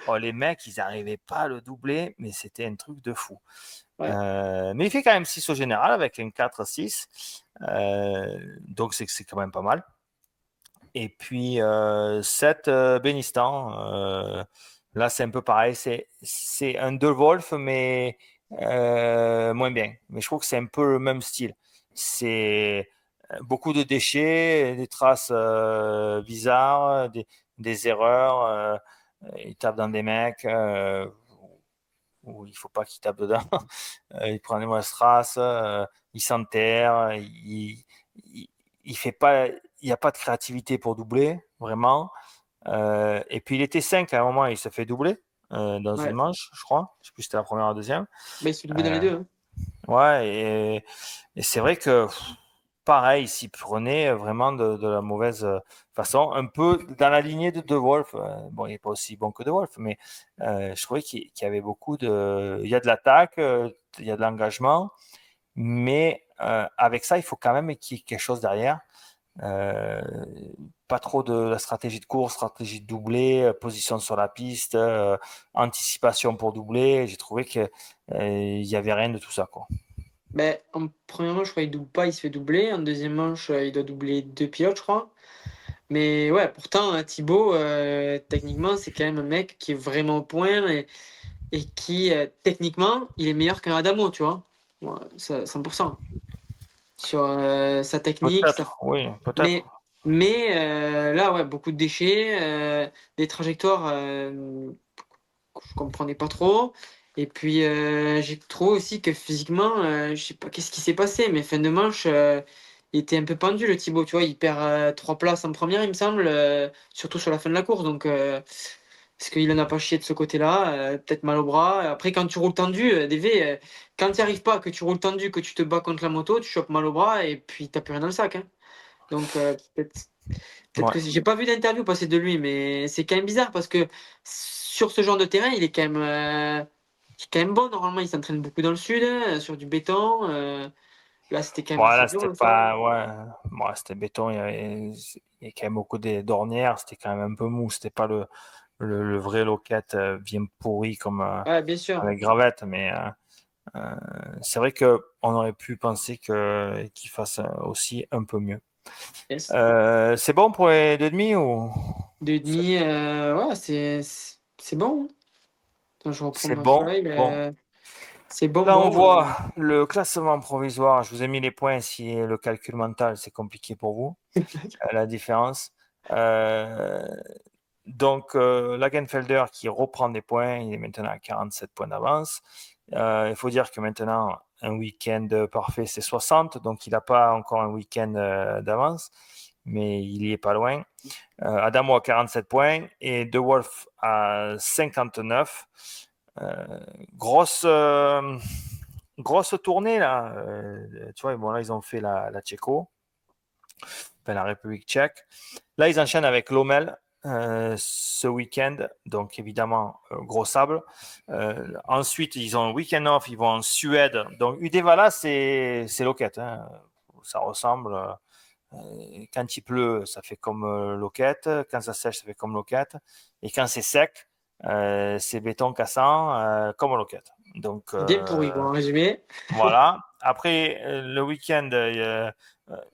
Oh, les mecs, ils n'arrivaient pas à le doubler, mais c'était un truc de fou.
Ouais.
Mais il fait quand même 6 au général avec un 4-6. Donc c'est quand même pas mal. Et puis 7 Bénistan. Là, c'est un peu pareil. C'est un De Wolf, mais moins bien. Mais je trouve que c'est un peu le même style. C'est beaucoup de déchets, des traces bizarres, des erreurs. Il tape dans des mecs où il faut pas qu'il tape dedans. Il prend des strass, il s'enterre, il, il fait pas, il n'y a pas de créativité pour doubler, vraiment. Et puis il était 5 à un moment, il se fait doubler dans une
Ouais.
manche, je crois. Je sais plus si c'était la première ou la deuxième.
Mais il se fait doubler dans les
Euh,
deux, hein.
ouais, et c'est vrai que pareil, il s'y prenait vraiment de la mauvaise façon, un peu dans la lignée de De Wolf. Bon, il n'est pas aussi bon que De Wolf, mais je trouvais qu'il y avait beaucoup de. Il y a de l'attaque, il y a de l'engagement, mais avec ça, il faut quand même qu'il y ait quelque chose derrière. Euh, Pas trop de la stratégie de course, stratégie de doubler, position sur la piste, anticipation pour doubler. J'ai trouvé qu'il n'y avait rien de tout ça, quoi.
Ben, en première manche, je crois qu'il double pas, il se fait doubler. En deuxième manche, il doit doubler deux pilotes, je crois. Mais ouais, pourtant, Thibaut, techniquement, c'est quand même un mec qui est vraiment au point et qui, techniquement, il est meilleur qu'un Adamo, tu vois. Ouais, ça, 100%. Sur sa technique,
Peut-être, oui, peut-être.
Mais, mais là, ouais, beaucoup de déchets, des trajectoires que je comprenais pas trop. Et puis, j'ai trouvé aussi que physiquement, je sais pas qu'est-ce qui s'est passé, mais fin de manche, il était un peu pendu, le Thibaut. Tu vois, il perd 3 places en première, il me semble, surtout sur la fin de la course. Donc, Parce qu'il en a pas chié de ce côté-là, peut-être mal au bras. Après, quand tu roules tendu, des V, quand tu n'y arrives pas, que tu roules tendu, que tu te bats contre la moto, tu chopes mal au bras et puis t'as plus rien dans le sac, hein. Donc peut-être
Ouais.
que j'ai pas vu d'interview passer de lui, mais c'est quand même bizarre parce que sur ce genre de terrain, il est quand même bon. Normalement, il s'entraîne beaucoup dans le sud, sur du béton. Là, c'était quand même assez
Voilà,
dur
c'était
le soir.
pas, ouais, c'était béton, il y a quand même beaucoup d'ornières, c'était quand même un peu mou, c'était pas le vrai loquette bien pourri comme
Ouais, bien sûr.
avec gravette, mais c'est vrai que on aurait pu penser qu'il fasse aussi un peu mieux.
Yes.
C'est bon pour les 2,5 ou
2,5, ouais, c'est bon, hein. Attends, je reprends
c'est
ma
bon?
feuille.
Bon.
C'est bon,
Là, on
bon.
voit le classement provisoire. Je vous ai mis les points si le calcul mental, c'est compliqué pour vous, la différence. Euh, Donc, Lagenfelder qui reprend des points, il est maintenant à 47 points d'avance. Il faut dire que maintenant, un week-end parfait, c'est 60, donc il n'a pas encore un week-end d'avance, mais il y est pas loin. Adamo à 47 points et De Wolf à 59. Euh, grosse, grosse tournée là. Tu vois, bon, là, ils ont fait la Tchéco, enfin, la République tchèque. Là, ils enchaînent avec Lommel ce week-end. Donc, évidemment, gros sable. Ensuite, ils ont un week-end off. Ils vont en Suède. Donc, Udevala, c'est loquette, hein. Ça ressemble. Quand il pleut, ça fait comme loquette. Quand ça sèche, ça fait comme loquette. Et quand c'est sec, c'est béton cassant comme loquette. Donc,
Bien pourri, quoi, en résumé.
voilà. Après, le week-end,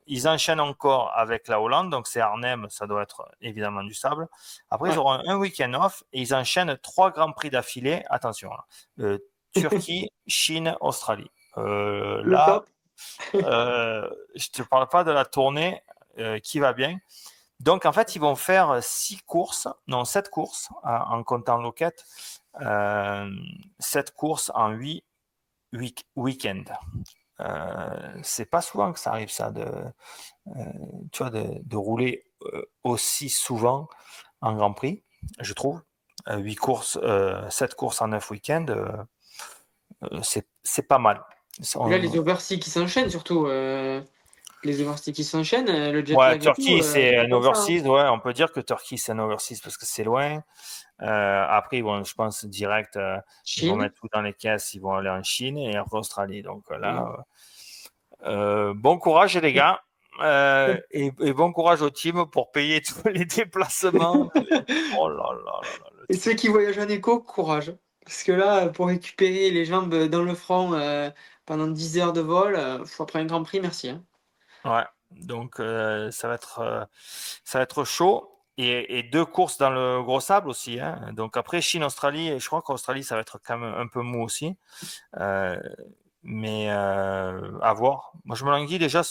ils enchaînent encore avec la Hollande. Donc, c'est Arnhem, ça doit être évidemment du sable. Après, ils
Ouais.
auront un week-end off et ils enchaînent 3 grands prix d'affilée. Attention, là. Turquie, Chine, Australie.
Le
Là,
top.
je te parle pas de la tournée qui va bien. Donc, en fait, ils vont faire 6 courses, non, 7 courses en comptant Loquette. 7 courses en 8 week-ends. C'est pas souvent que ça arrive, ça, tu vois, de rouler aussi souvent en Grand Prix, je trouve. 7 courses en 9 week-ends, c'est pas mal.
Et là, les overseas qui s'enchaînent, surtout. Les overseas qui s'enchaînent, le jet
Ouais,
lag et tout,
Turquie, c'est
c'est
un
comme ça, hein.
overseas. Ouais, on peut dire que Turquie, c'est un overseas parce que c'est loin. Après, ils vont, je pense, direct, ils vont
Chine.
mettre tout dans les caisses, ils vont aller en Chine et après Australie. Donc
Ouais.
là, bon courage les gars. Et bon courage au team pour payer tous les déplacements. Oh là là là là, le
Et ceux
truc.
qui voyagent en éco, courage. Parce que là, pour récupérer les jambes dans le front pendant 10 heures de vol, après un Grand Prix, merci, hein.
Ouais, donc ça va être chaud. Et 2 courses dans le gros sable aussi, hein. Donc après Chine-Australie, et je crois qu'Australie, ça va être quand même un peu mou aussi. Euh, mais à voir. Moi, je me languis déjà.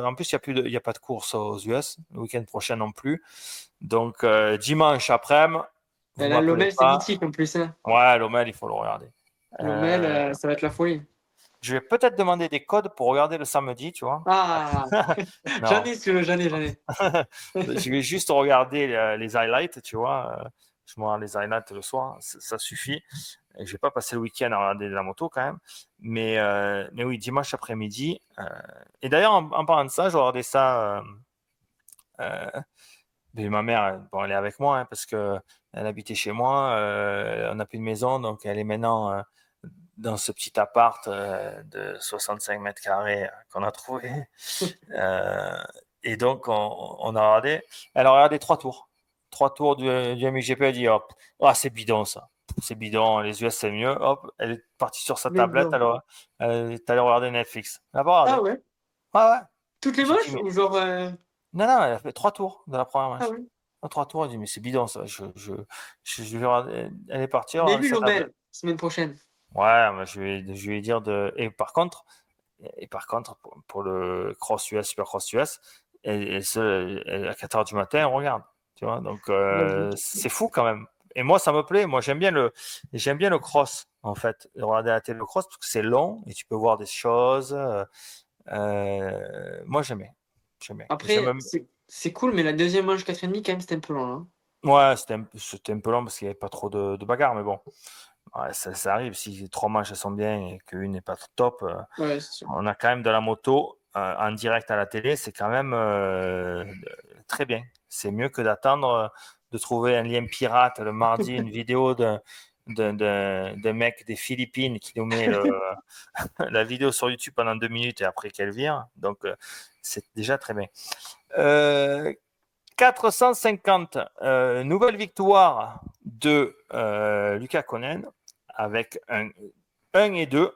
En plus, il y a pas de course aux US. Le week-end prochain non plus. Donc, dimanche après-midi, vous
La
m'appelez
Lommel, c'est
pas.
mythique en plus, hein.
Ouais, l'OMEL, il faut le regarder.
Lommel,
Euh,
ça va être la folie.
je vais peut-être demander des codes pour regarder le samedi, tu vois.
Ah, j'en
Non,
ai, si tu veux, j'en ai.
je vais juste regarder les highlights, tu vois. Je me regarde les highlights le soir, ça suffit. Et je vais pas passer le week-end à regarder de la moto quand même. Mais oui, dimanche après-midi. Et d'ailleurs, en parlant de ça, je regardais ça. Euh, mais ma mère, bon, elle est avec moi hein, parce que elle habitait chez moi. On n'a plus de maison, donc elle est maintenant dans ce petit appart de 65 mètres carrés qu'on a trouvé. Euh, et donc, on a regardé. Elle a regardé 3 tours. 3 tours du MXGP. Elle dit, hop, ah, c'est bidon ça. C'est bidon, les US c'est mieux. Hop, elle est partie sur sa
Mais
tablette.
non.
Elle est allée regarder Netflix. Elle n'a pas
Ah
regardé.
ouais?
Ouais, ouais.
Toutes les
J'ai dit,
manches?
mais.
Ou genre.
Non, non, elle a fait 3 tours de la première
Ah
manche.
ouais.
3 tours, elle dit, mais c'est bidon ça. Je vais regarder. Elle est partie
Mais
regarder
lui,
sa tablette.
Lommel, semaine prochaine.
Ouais, mais je vais lui dire de. Et par contre, pour le Cross US, Super Cross US, à 4 heures du matin, on regarde. Tu vois, donc
Logique.
c'est fou quand même. Et moi, ça me plaît. Moi, j'aime bien le cross, en fait. Regarder la télé le cross parce que c'est long et tu peux voir des choses. Moi, j'aimais.
Après,
J'aime.
c'est cool, mais la deuxième manche 4,5, quand même, c'était un peu long, hein.
Ouais, c'était un peu long parce qu'il n'y avait pas trop de bagarres, mais bon, ouais, ça arrive. Si 3 manches elles sont bien et qu'une n'est pas top,
Ouais, c'est sûr.
on a quand même de la moto en direct à la télé, c'est quand même très bien. C'est mieux que d'attendre de trouver un lien pirate le mardi, une vidéo d'un mec des Philippines qui nous met la vidéo sur YouTube pendant 2 minutes et après qu'elle vire. Donc, c'est déjà très bien. Euh, 450, nouvelle victoire de Lucas Konen avec un 1 et 2.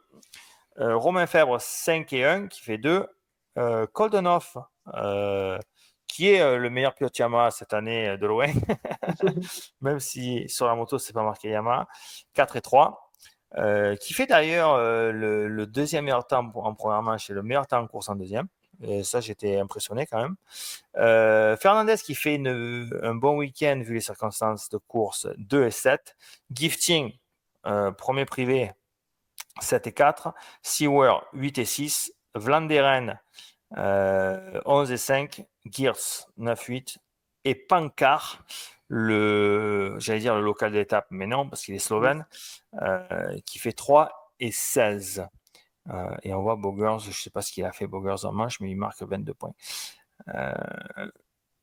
Romain Fèvre 5 et 1 qui fait 2. Koldenhoff qui est le meilleur pilote Yamaha cette année de loin, même si sur la moto c'est pas marqué Yamaha, 4 et 3. Qui fait d'ailleurs le deuxième meilleur temps en première manche et le meilleur temps en course en deuxième. Et ça, j'étais impressionné quand même. Fernandez qui fait un bon week-end vu les circonstances de course, 2 et 7. Gifting, premier privé, 7 et 4. Sewer, 8 et 6. Vlanderen, 11 et 5. Gears, 9 8. Et Pankar, j'allais dire le local d'étape, mais non, parce qu'il est slovène, qui fait 3 et 16. Et on voit Bogers, je ne sais pas ce qu'il a fait Bogers en manche, mais il marque 22 points.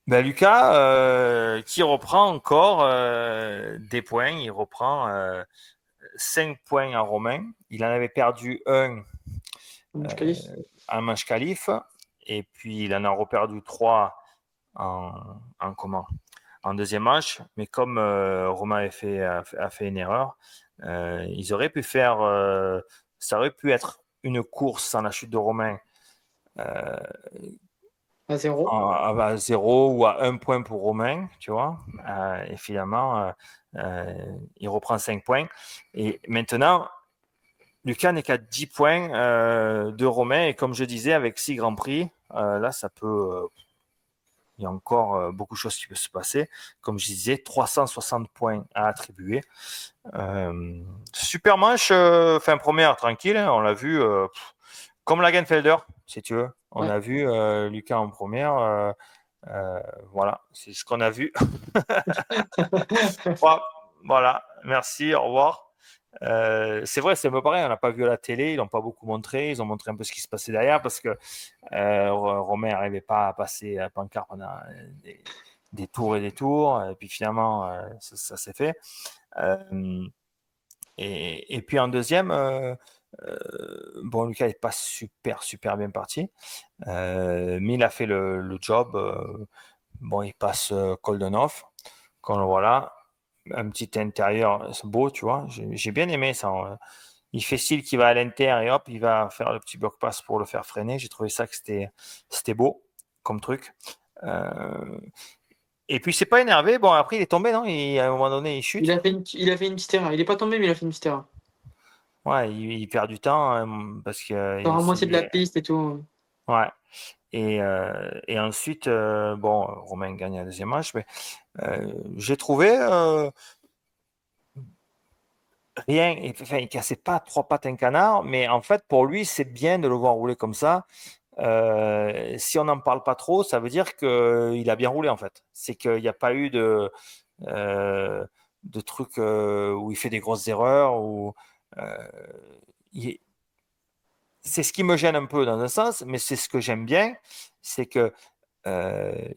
Ben Lucas, qui reprend encore des points, il reprend 5 points en Romain. Il en avait perdu un
Je
euh,
qualifie.
en manche qualif, et puis il en a reperdu 3 comment en deuxième manche. Mais comme Romain a fait une erreur, ils auraient pu faire, ça aurait pu être une course sans la chute de Romain. Euh,
À 0.
à 0 ou à 1 point pour Romain, tu vois. Et finalement, il reprend 5 points. Et maintenant, Lucas n'est qu'à 10 points de Romain. Et comme je disais, avec 6 Grands Prix, là, ça peut. Il y a encore beaucoup de choses qui peuvent se passer. Comme je disais, 360 points à attribuer. Super manche, fin première, tranquille. Hein, on l'a vu, comme Lagenfelder, si tu veux. On
Ouais.
a vu Lucas en première. Voilà, c'est ce qu'on a vu. Voilà, merci, au revoir. C'est vrai, c'est un peu pareil, on n'a pas vu à la télé, ils n'ont pas beaucoup montré, ils ont montré un peu ce qui se passait derrière parce que Romain n'arrivait pas à passer à Pancart pendant des tours et des tours, et puis finalement, ça s'est fait. Et puis en deuxième, bon, Lucas n'est pas super bien parti, mais il a fait le job. Bon, il passe Koldenhoff, qu'on le voit là. Un petit intérieur, c'est beau, tu vois. J'ai bien aimé ça. Il fait style qu'il va à l'intérieur et hop, il va faire le petit bloc pass pour le faire freiner. J'ai trouvé ça que c'était beau comme truc. Euh, et puis, c'est pas énervé. Bon, après, il est tombé, non? À un moment donné, il chute.
Il a fait une petite erreur. Il est pas tombé, mais il a fait une petite erreur.
Ouais, il perd du temps parce que
Dans la moitié de la piste et tout.
ouais. Et ensuite, bon, Romain gagne la deuxième match, mais j'ai trouvé rien, enfin, il cassait pas trois pattes un canard, mais en fait, pour lui, c'est bien de le voir rouler comme ça. Si on n'en parle pas trop, ça veut dire qu'il a bien roulé, en fait. C'est qu'il n'y a pas eu euh, de trucs où il fait des grosses erreurs, euh, il- c'est ce qui me gêne un peu dans un sens, mais c'est ce que j'aime bien, c'est que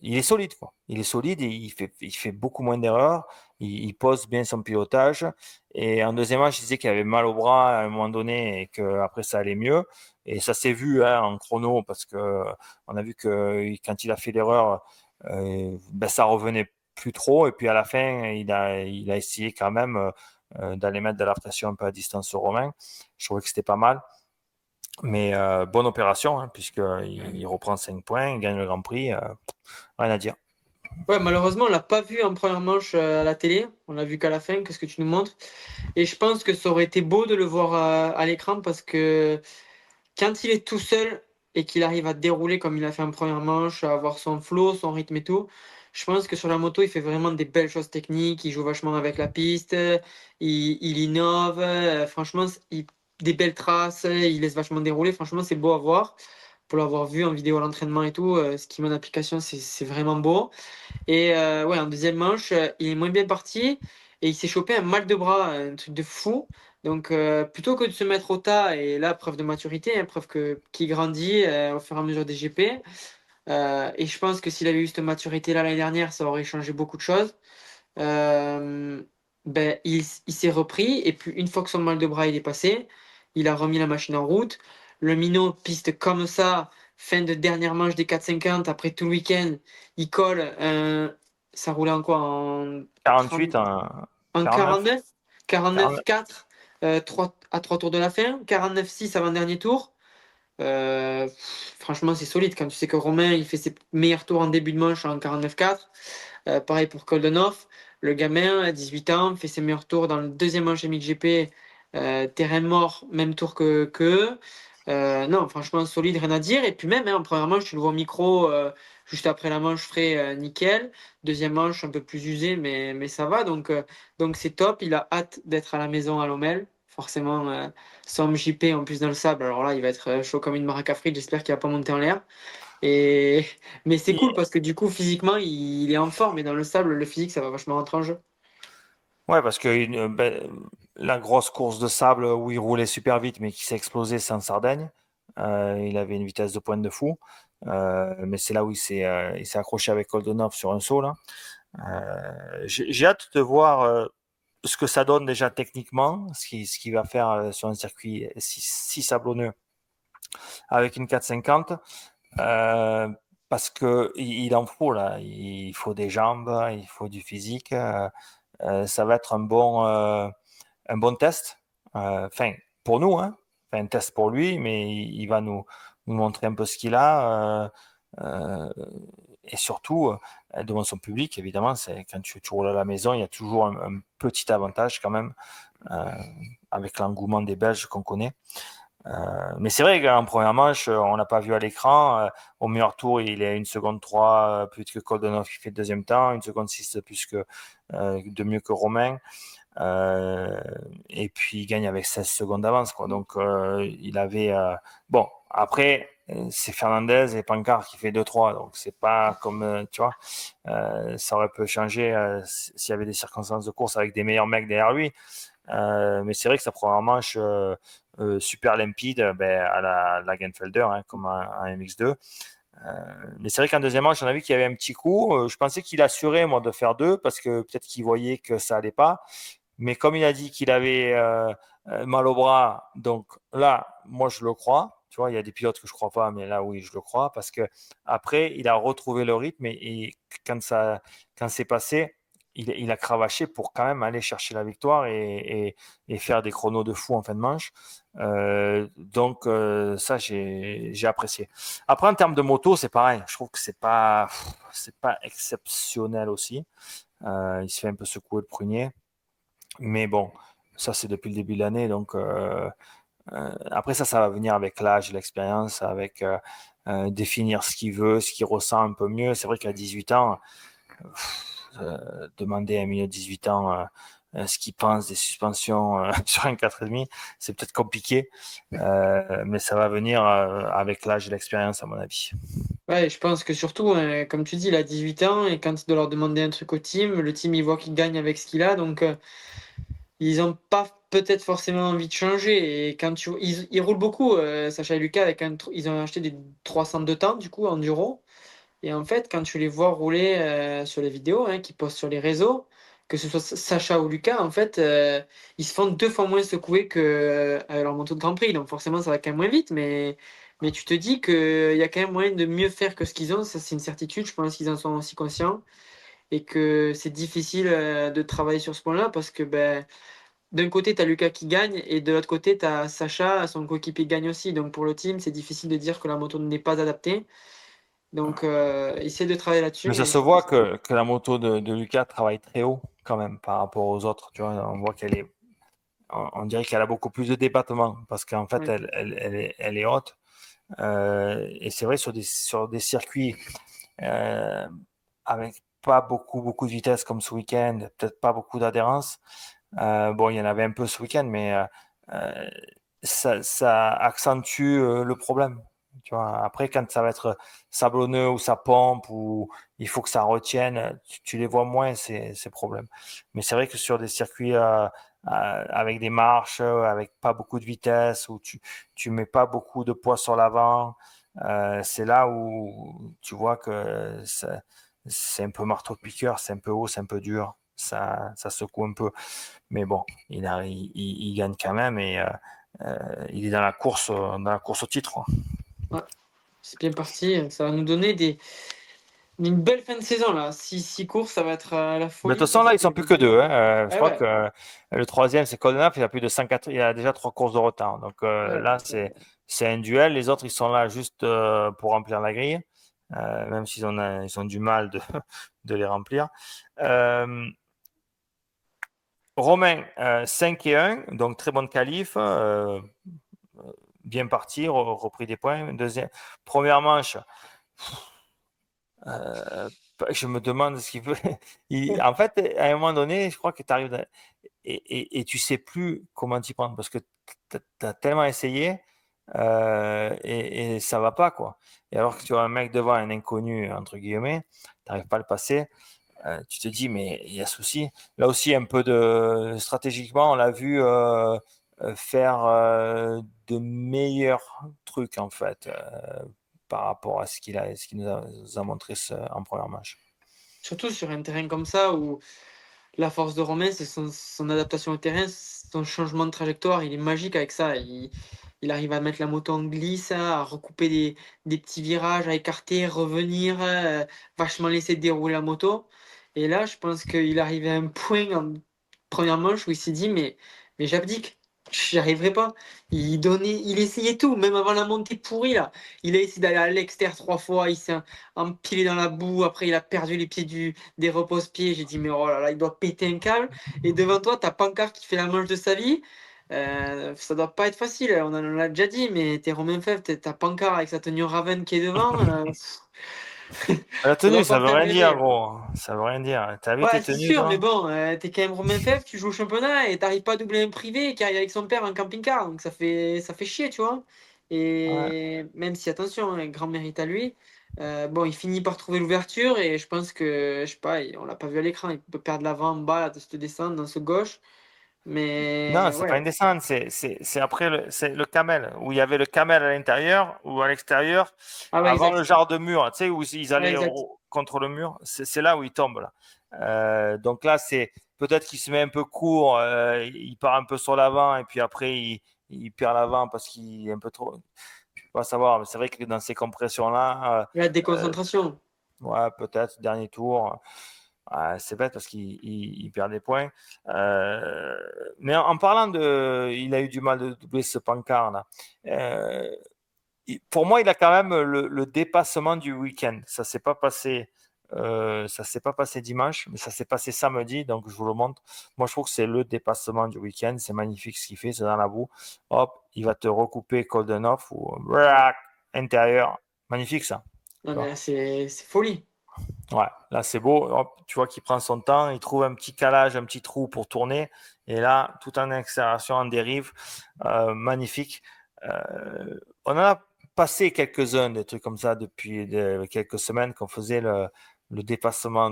il est solide, quoi. Il est solide et il fait beaucoup moins d'erreurs. Il pose bien son pilotage. Et en deuxième match, je disais qu'il avait mal au bras à un moment donné et qu'après ça allait mieux. Et ça s'est vu hein, en chrono parce que on a vu que quand il a fait l'erreur, ben, ça revenait plus trop. Et puis à la fin, il a essayé quand même d'aller mettre de la pression un peu à distance sur Romain. Je trouvais que c'était pas mal. Mais bonne opération, hein, puisqu'il reprend 5 points, il gagne le Grand Prix. Rien à dire.
Ouais, malheureusement, on l'a pas vu en première manche à la télé. On l'a vu qu'à la fin. Qu'est-ce que tu nous montres? Et je pense que ça aurait été beau de le voir à l'écran parce que quand il est tout seul et qu'il arrive à dérouler comme il a fait en première manche, à avoir son flow, son rythme et tout, je pense que sur la moto, il fait vraiment des belles choses techniques. Il joue vachement avec la piste, il innove. Franchement, des belles traces, il laisse vachement dérouler. Franchement, c'est beau à voir. pour l'avoir vu en vidéo à l'entraînement et tout, ce qui met en application, c'est vraiment beau. Et ouais, en deuxième manche, il est moins bien parti et il s'est chopé un mal de bras, un truc de fou. Donc, plutôt que de se mettre au tas, et là, preuve de maturité, hein, preuve qu'il grandit au fur et à mesure des GP. Et je pense que s'il avait eu cette maturité-là l'année dernière, ça aurait changé beaucoup de choses. Euh, ben, il s'est repris, et puis une fois que son mal de bras il est passé, il a remis la machine en route. Le minot piste comme ça, fin de dernière manche des 4,50, après tout le week-end, il colle. Ça roulait en quoi? En 30,
48, un
en
49,
49? 49
49.
4 à 3 tours de la fin, 49 6 avant-dernier tour. Franchement, c'est solide quand tu sais que Romain il fait ses meilleurs tours en début de manche en 49-4. Pareil pour Koldenhoff. Le gamin, à 18 ans, fait ses meilleurs tours dans le deuxième manche MXGP. Terrain mort, même tour que eux. Non, franchement, solide, rien à dire. Et puis même, hein, en première manche, tu le vois au micro, juste après la manche frais, nickel. Deuxième manche, un peu plus usé, mais ça va. Donc c'est top. Il a hâte d'être à la maison à Lommel. Forcément, sans JP en plus dans le sable. Alors là, il va être chaud comme une maraque à frites. J'espère qu'il va pas monter en l'air. Et... Mais c'est cool parce que du coup, physiquement, il est en forme. Et dans le sable, le physique, ça va vachement rentrer en jeu.
Ouais, parce que la grosse course de sable où il roulait super vite, mais qui s'est explosé, c'est en Sardaigne. Il avait une vitesse de pointe de fou. Mais c'est là où il s'est accroché avec Koldenov sur un saut, là. J'ai hâte de voir ce que ça donne déjà techniquement, ce qu'il va faire sur un circuit si sablonneux avec une 450. Euh, Parce que il en faut là, il faut des jambes, il faut du physique. Ça va être un bon test. Enfin, pour nous, hein. Enfin, un test pour lui, mais il va nous montrer un peu ce qu'il a. Et surtout, devant son public, évidemment, c'est quand tu roules à la maison, il y a toujours un petit avantage quand même, euh, avec l'engouement des Belges qu'on connaît. Mais c'est vrai qu'en première manche, on l'a pas vu à l'écran. Au meilleur tour, il est 1 seconde 3 plus que Koldenov qui fait le deuxième temps, 1 seconde 6 plus que de mieux que Romain. Euh, et puis il gagne avec 16 secondes d'avance, quoi. Donc il avait bon, après c'est Fernandez et Pancard qui fait 2-3, donc c'est pas comme tu vois, ça aurait pu changer s'il y avait des circonstances de course avec des meilleurs mecs derrière lui. Mais c'est vrai que sa première manche super limpide, ben, à la Lagenfelder, hein, comme un MX2. Mais c'est vrai qu'en deuxième manche, j'en ai vu qu'il y avait un petit coup. Je pensais qu'il assurait, moi, de faire deux, parce que peut-être qu'il voyait que ça allait pas. Mais comme il a dit qu'il avait mal au bras, donc là, moi, je le crois. Tu vois, il y a des pilotes que je crois pas, mais là, oui, je le crois, parce que après, il a retrouvé le rythme et quand c'est passé, il a cravaché pour quand même aller chercher la victoire et faire des chronos de fou en fin de manche. Donc ça, j'ai apprécié. Après, en termes de moto, c'est pareil. Je trouve que c'est pas exceptionnel aussi. Il se fait un peu secouer le prunier. Mais bon, ça c'est depuis le début de l'année. Donc après ça va venir avec l'âge, l'expérience, avec définir ce qu'il veut, ce qu'il ressent un peu mieux. C'est vrai qu'à 18 ans, demander à un milieu de 18 ans ce qu'il pense des suspensions sur un 4,5, c'est peut-être compliqué. Mais ça va venir avec l'âge et l'expérience, à mon avis.
Ouais, je pense que surtout, comme tu dis, il a 18 ans et quand il doit leur demander un truc au team, le team il voit qu'il gagne avec ce qu'il a. Donc, ils ont pas peut-être forcément envie de changer. Et quand ils roulent beaucoup, Sacha et Lucas, ils ont acheté des 302 temps, du coup, enduro. Et en fait, quand tu les vois rouler sur les vidéos, hein, qui postent sur les réseaux, que ce soit Sacha ou Lucas, en fait, ils se font 2 fois moins secouer que leur moto de Grand Prix. Donc forcément, ça va quand même moins vite. Mais tu te dis qu'il y a quand même moyen de mieux faire que ce qu'ils ont. Ça, c'est une certitude. Je pense qu'ils en sont aussi conscients. Et que c'est difficile de travailler sur ce point-là parce que ben, d'un côté, tu as Lucas qui gagne et de l'autre côté, tu as Sacha, son coéquipier gagne aussi. Donc pour le team, c'est difficile de dire que la moto n'est pas adaptée. Donc essayer de travailler là-dessus,
Mais ça
mais
se
je
voit
pense.
que la moto de Lucas travaille très haut quand même par rapport aux autres. Tu vois, on voit on dirait qu'elle a beaucoup plus de débattement parce qu'en fait,
Ouais.
elle est haute. Et c'est vrai sur des circuits euh, avec pas beaucoup de vitesse comme ce week-end, peut-être pas beaucoup d'adhérence. Bon, il y en avait un peu ce week-end, mais euh, ça accentue le problème. Tu vois, après, quand ça va être sablonneux ou ça pompe ou il faut que ça retienne, tu les vois moins ces problèmes. Mais c'est vrai que sur des circuits avec des marches, avec pas beaucoup de vitesse, où tu mets pas beaucoup de poids sur l'avant, c'est là où tu vois que c'est un peu marteau-piqueur, c'est un peu haut, c'est un peu dur, ça secoue un peu. Mais bon, il gagne quand même et il est dans la course au titre, quoi.
Ouais, c'est bien parti. Ça va nous donner une belle fin de saison là. Six courses, ça va être la
Mais de toute
folie
façon,
parce
là, ils
que
sont plus que deux, hein. Je
ouais,
crois
ouais,
que le troisième, c'est Coldenaf, il a plus de 104, il a déjà 3 courses de retard. Donc
ouais,
là, c'est un duel. Les autres, ils sont là juste pour remplir la grille, même ils ont du mal de les remplir. Euh, Romain, 5 et 1, donc très bonne qualif, bien parti, repris des points. Première manche, euh, je me demande ce qu'il veut. En fait, à un moment donné, je crois que tu arrives et tu sais plus comment t'y prendre parce que tu as tellement essayé et ça va pas, quoi. Et alors que tu as un mec devant, un inconnu, entre guillemets, tu n'arrives pas à le passer, tu te dis, mais il y a souci. Là aussi, un peu de stratégiquement, on l'a vu faire de meilleurs trucs, en fait, par rapport à ce qu'il nous a montré en première match.
surtout sur un terrain comme ça où la force de Romain, c'est son adaptation au terrain, son changement de trajectoire, il est magique avec ça. Il arrive à mettre la moto en glisse, à recouper des petits virages, à écarter, revenir, vachement laisser dérouler la moto. Et là, je pense qu'il arrive à un point en première manche où il s'est dit, mais j'abdique. J'y arriverai pas. Il essayait tout, même avant la montée pourrie là. Il a essayé d'aller à l'extérieur 3 fois, il s'est empilé dans la boue, après il a perdu les pieds des repose-pieds. J'ai dit, mais oh là là, il doit péter un câble. Et devant toi, t'as Pancart qui fait la manche de sa vie. Ça doit pas être facile, on en a déjà dit, mais t'es Romain Fèvre, t'as Pancart avec sa tenue Raven qui est devant.
La
Ça
tenue,
doit
ça
pas
veut
faire
rien dire,
rêver.
gros. Ça veut rien dire. T'as vu tes
Ouais, c'est
tenues,
sûr, mais
toi?
bon, t'es quand même Romain Fèvre, tu joues au championnat et t'arrives pas à doubler un privé qui arrive avec son père en camping-car, donc ça fait chier, tu vois.
Ouais.
Et même si, attention, un grand mérite à lui, bon, il finit par trouver l'ouverture et je pense que, je sais pas, on l'a pas vu à l'écran, il peut perdre l'avant en bas, là, de cette descente dans ce gauche,
Non,
mais
c'est pas
ouais,
une descente, c'est après c'est le camel, où il y avait le camel à l'intérieur ou à l'extérieur,
ah ouais,
avant le
exact,
genre de mur, tu sais, où ils
ouais,
allaient
exact.
contre le mur, c'est là où ils tombent, là. Donc là, c'est peut-être qu'il se met un peu court, il part un peu sur l'avant, et puis après, il perd l'avant parce qu'il est un peu trop. Je peux pas savoir, mais c'est vrai que dans ces compressions-là,
La
euh,
déconcentration.
ouais, peut-être, dernier tour. C'est bête parce qu'il perd des points. Euh, mais en parlant de. Il a eu du mal de doubler ce pancart là. Euh, pour moi, il a quand même le dépassement du week-end. Ça s'est pas passé dimanche, mais ça s'est passé samedi, donc je vous le montre. Moi, je trouve que c'est le dépassement du week-end. C'est magnifique ce qu'il fait, c'est dans la boue. Hop, il va te recouper Koldenhoff ou intérieur. Magnifique ça.
Non,
Tu
mais
vois.
là, c'est folie.
Ouais, là c'est beau. Hop, tu vois qu'il prend son temps, il trouve un petit calage, un petit trou pour tourner. Et là, tout en accélération, en dérive, magnifique. On en a passé quelques-uns des trucs comme ça depuis quelques semaines qu'on faisait le dépassement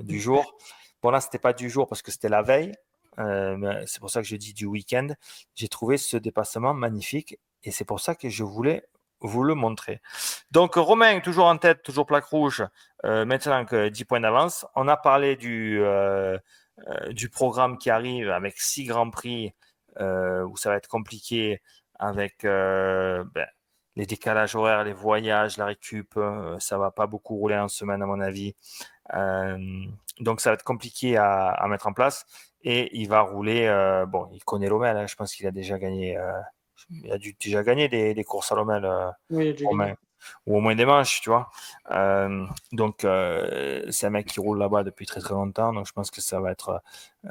du jour. Bon là, c'était pas du jour parce que c'était la veille. Mais c'est pour ça que je dis du week-end. J'ai trouvé ce dépassement magnifique et c'est pour ça que je voulais vous le montrer. Donc Romain, toujours en tête, toujours plaque rouge, maintenant que 10 points d'avance. On a parlé du programme qui arrive avec 6 grands prix où ça va être compliqué avec les décalages horaires, les voyages, la récup. Ça va pas beaucoup rouler en semaine à mon avis. Euh, donc ça va être compliqué à mettre en place. Et il va rouler, bon, il connaît Lommel, hein, je pense qu'il a déjà gagné, il a déjà gagné des courses à Lommel,
Oui, il a déjà
Romain,
gagné.
ou au moins des manches, tu vois. Donc c'est un mec qui roule là-bas depuis très très longtemps, donc je pense que ça va être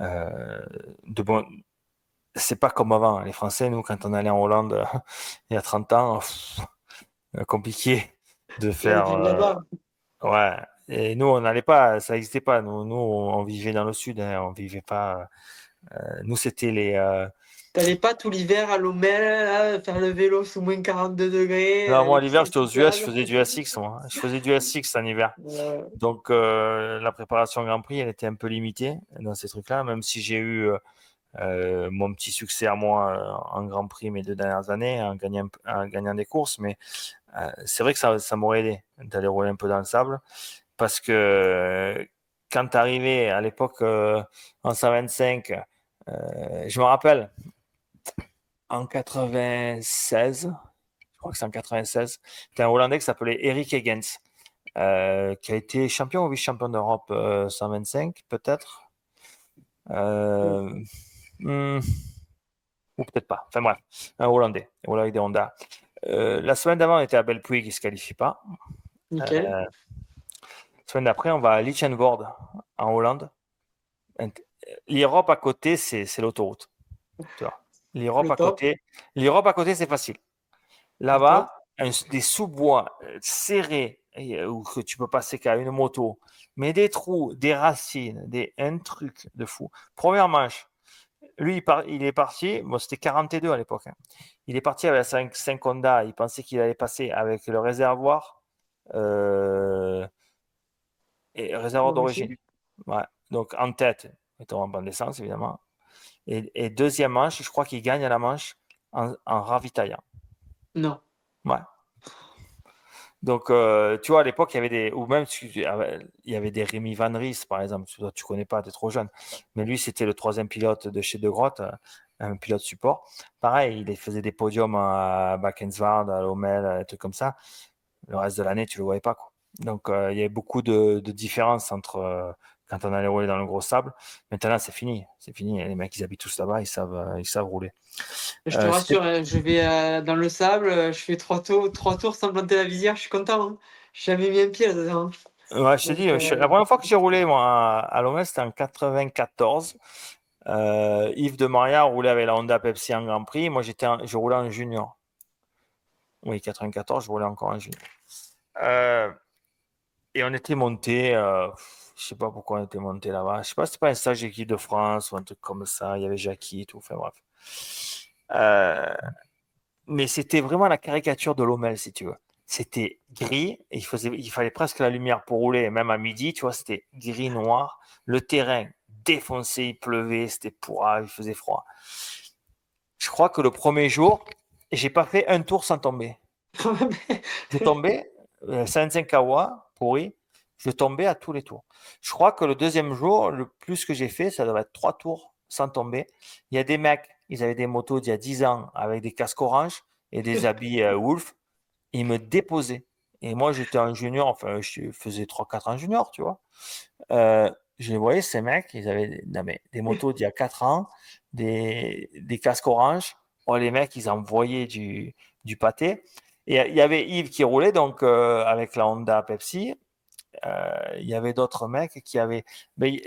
de bon. C'est pas comme avant, les Français, nous, quand on allait en Hollande il y a 30 ans, compliqué de
Ouais,
faire.
vu de là-bas.
Ouais. Et nous, on n'allait pas, ça n'existait pas. Nous, on vivait dans le sud, hein, on vivait pas. Nous, c'était
T'allais pas tout l'hiver à Lommel, là, faire le vélo sous moins 42 degrés,
Non, moi,
avec
l'hiver,
tes
j'étais aux US, je
escales.
faisais du SX, moi. Je faisais du SX en hiver. Donc, la préparation Grand Prix, elle était un peu limitée dans ces trucs-là, même si j'ai eu mon petit succès à moi en Grand Prix mes 2 dernières années, en gagnant des courses. Mais c'est vrai que ça m'aurait aidé d'aller rouler un peu dans le sable, parce que quand tu arrivais à l'époque en 125, je me rappelle, en 96, je crois que c'est en 96, c'était un Hollandais qui s'appelait Eric Higgins, qui a été champion ou vice-champion d'Europe 125, peut-être. Euh, hmm, ou peut-être pas. Enfin bref, un Hollandais, avec des Honda. La semaine d'avant, on était à Belpuig, qui ne se qualifie pas.
Nickel.
La semaine d'après, on va à Lichtenvoorde, en Hollande. L'Europe à côté, c'est l'autoroute. Tu vois. L'Europe
Le
à
top.
côté, c'est facile.
Le top.
Là-bas, des sous-bois serrés où que tu peux passer qu'à une moto, mais des trous, des racines, un truc de fou. Première manche, lui, il est parti, bon, c'était 42 à l'époque, hein. Il est parti avec la 5 Honda, il pensait qu'il allait passer avec le réservoir, euh, et réservoir d'origine.
L'origine?
Ouais. Donc en tête, étant en bonne essence évidemment. Et deuxième manche, je crois qu'il gagne la manche en ravitaillant.
Non.
Ouais. Donc, tu vois, à l'époque, il y avait ou même, il y avait des Rémi Van Ries, par exemple. Toi, tu connais pas, tu es trop jeune. Mais lui, c'était le troisième pilote de chez De Groot, un pilote support. Pareil, il faisait des podiums à Bakenswaard, à Lommel, des trucs comme ça. Le reste de l'année, tu le voyais pas, quoi. Donc, il y avait beaucoup de différences entre quand on allait rouler dans le gros sable. Maintenant, c'est fini. C'est fini. Les mecs, ils habitent tous là-bas, ils savent rouler.
Je te
C'était
rassure, je vais dans le sable, je fais 3 tours sans planter la visière, je suis content, hein. J'ai jamais mis un pied là-dedans.
Ouais, je te dis,
Donc,
la première fois que j'ai roulé, moi, à Lommel, c'était en 94. Yves de Maria roulait avec la Honda Pepsi en Grand Prix. Moi, je roulais en junior. Oui, 94, je roulais encore en junior. Euh, et on était monté, je sais pas pourquoi on était monté là-bas. Je sais pas si c'était pas un stage d'équipe de France ou un truc comme ça. Il y avait Jackie et tout. Enfin bref. Euh, mais c'était vraiment la caricature de Lommel, si tu veux. C'était gris, et il fallait presque la lumière pour rouler, même à midi, tu vois, c'était gris-noir. Le terrain défoncé, il pleuvait, c'était pourrave, il faisait froid. Je crois que le premier jour, j'ai pas fait un tour sans tomber. Je tombais, 55 kawa, pourri, je tombais à tous les tours. Je crois que le deuxième jour, le plus que j'ai fait, ça devait être 3 tours sans tomber. Il y a des mecs, ils avaient des motos d'il y a 10 ans avec des casques orange et des habits Wolf. Ils me déposaient. Et moi, j'étais un junior, enfin, je faisais 3-4 ans junior, tu vois. Je les voyais, ces mecs, ils avaient non, mais, des motos d'il y a 4 ans, des casques orange. Oh, les mecs, ils envoyaient du pâté. Et il y avait Yves qui roulait donc avec la Honda Pepsi. Il y avait d'autres mecs qui avaient. Mais,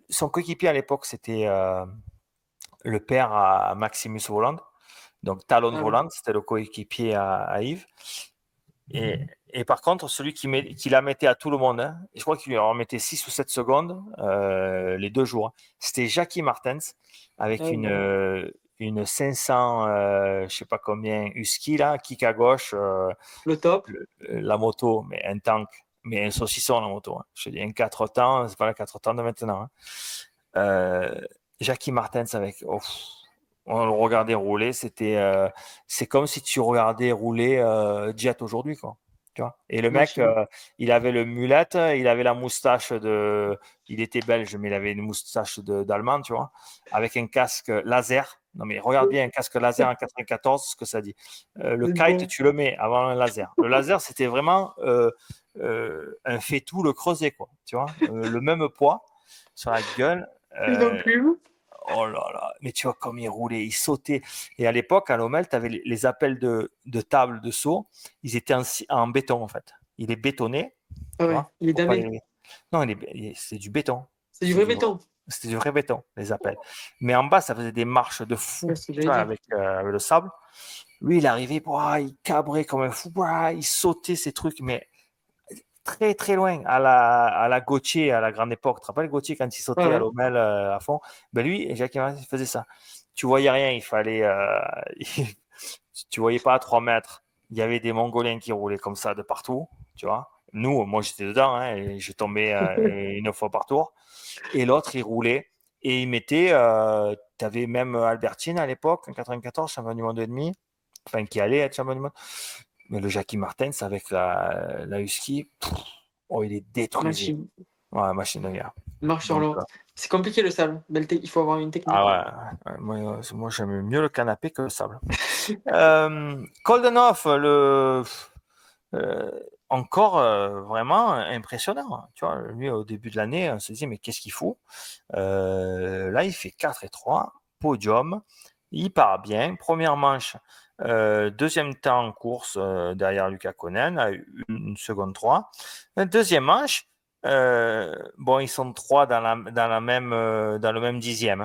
son coéquipier à l'époque, c'était le père à Maximus Voland. Donc Talon
Ah oui.
Voland, c'était le coéquipier à Yves. Et par contre, celui qui la mettait à tout le monde, hein, je crois qu'il lui en mettait 6 ou 7 secondes les 2 jours, hein, c'était Jackie Martens avec
Ah oui.
une 500, je sais pas combien, Husky, là, kick à gauche,
Le top.
la moto, mais un tank, mais un saucisson, la moto, hein. Je te dis, un 4 temps, c'est pas la 4 temps de maintenant, hein. Euh, Jackie Martens avec. Oh, on le regardait rouler, c'est comme si tu regardais rouler Jet aujourd'hui, quoi. Tu vois. Et le mec,
Machine.
il avait le mulette, il avait la moustache il était belge, mais il avait une moustache d'allemand, tu vois, avec un casque laser. Non mais regarde bien un casque laser en 94, ce que ça dit. Le
C'est
kite,
bon.
tu le mets avant un laser. Le laser, c'était vraiment un fait-tout, le creuset, quoi. Tu vois, le même poids sur la gueule.
Une
Euh,
enclume.
Oh là là, mais tu vois comme il roulait, il sautait. Et à l'époque, à Lommel, tu avais les appels de table de saut, ils étaient en béton en fait. Il est bétonné,
Ah
tu
ouais,
vois,
il est
pour pas
damé.
les... Non, c'est du béton.
C'est du vrai béton.
C'était du vrai béton, les appels. Mais en bas, ça faisait des marches de
C'est
fou,
ce que
tu
j'allais
vois,
dire.
avec le sable. Lui, il arrivait, ouah, il cabrait comme un fou, ouah, il sautait ces trucs, mais très très loin, à la Gauthier, à la grande époque. Tu te rappelles Gauthier quand il
Ouais,
sautait à
ouais.
Lommel à fond? Ben lui, Jacques Evans, il faisait ça. tu voyais rien, il fallait, tu voyais pas à 3 mètres. Il y avait des Mongoliens qui roulaient comme ça de partout, tu vois. Nous, moi j'étais dedans, hein, et je tombais une fois par tour. Et l'autre, il roulait et il mettait. Tu avais même Albertine à l'époque, en 94, champion du monde et demi, enfin qui allait être champion du monde. Mais le Jackie Martens avec la Husky, oh, il est détruisé.
Machine,
Ouais, machine de guerre.
marche sur
Donc,
l'eau. C'est compliqué le sable. Il faut avoir une technique.
moi j'aime mieux le canapé que le sable. Koldenhoff, euh, encore vraiment impressionnant. Tu vois, lui, au début de l'année, on se dit, mais qu'est-ce qu'il fout? Là, il fait 4 et 3, podium, il part bien. Première manche, deuxième temps en course derrière Lucas Konen, à 1 seconde 3. Deuxième manche, bon, ils sont trois dans le même dixième.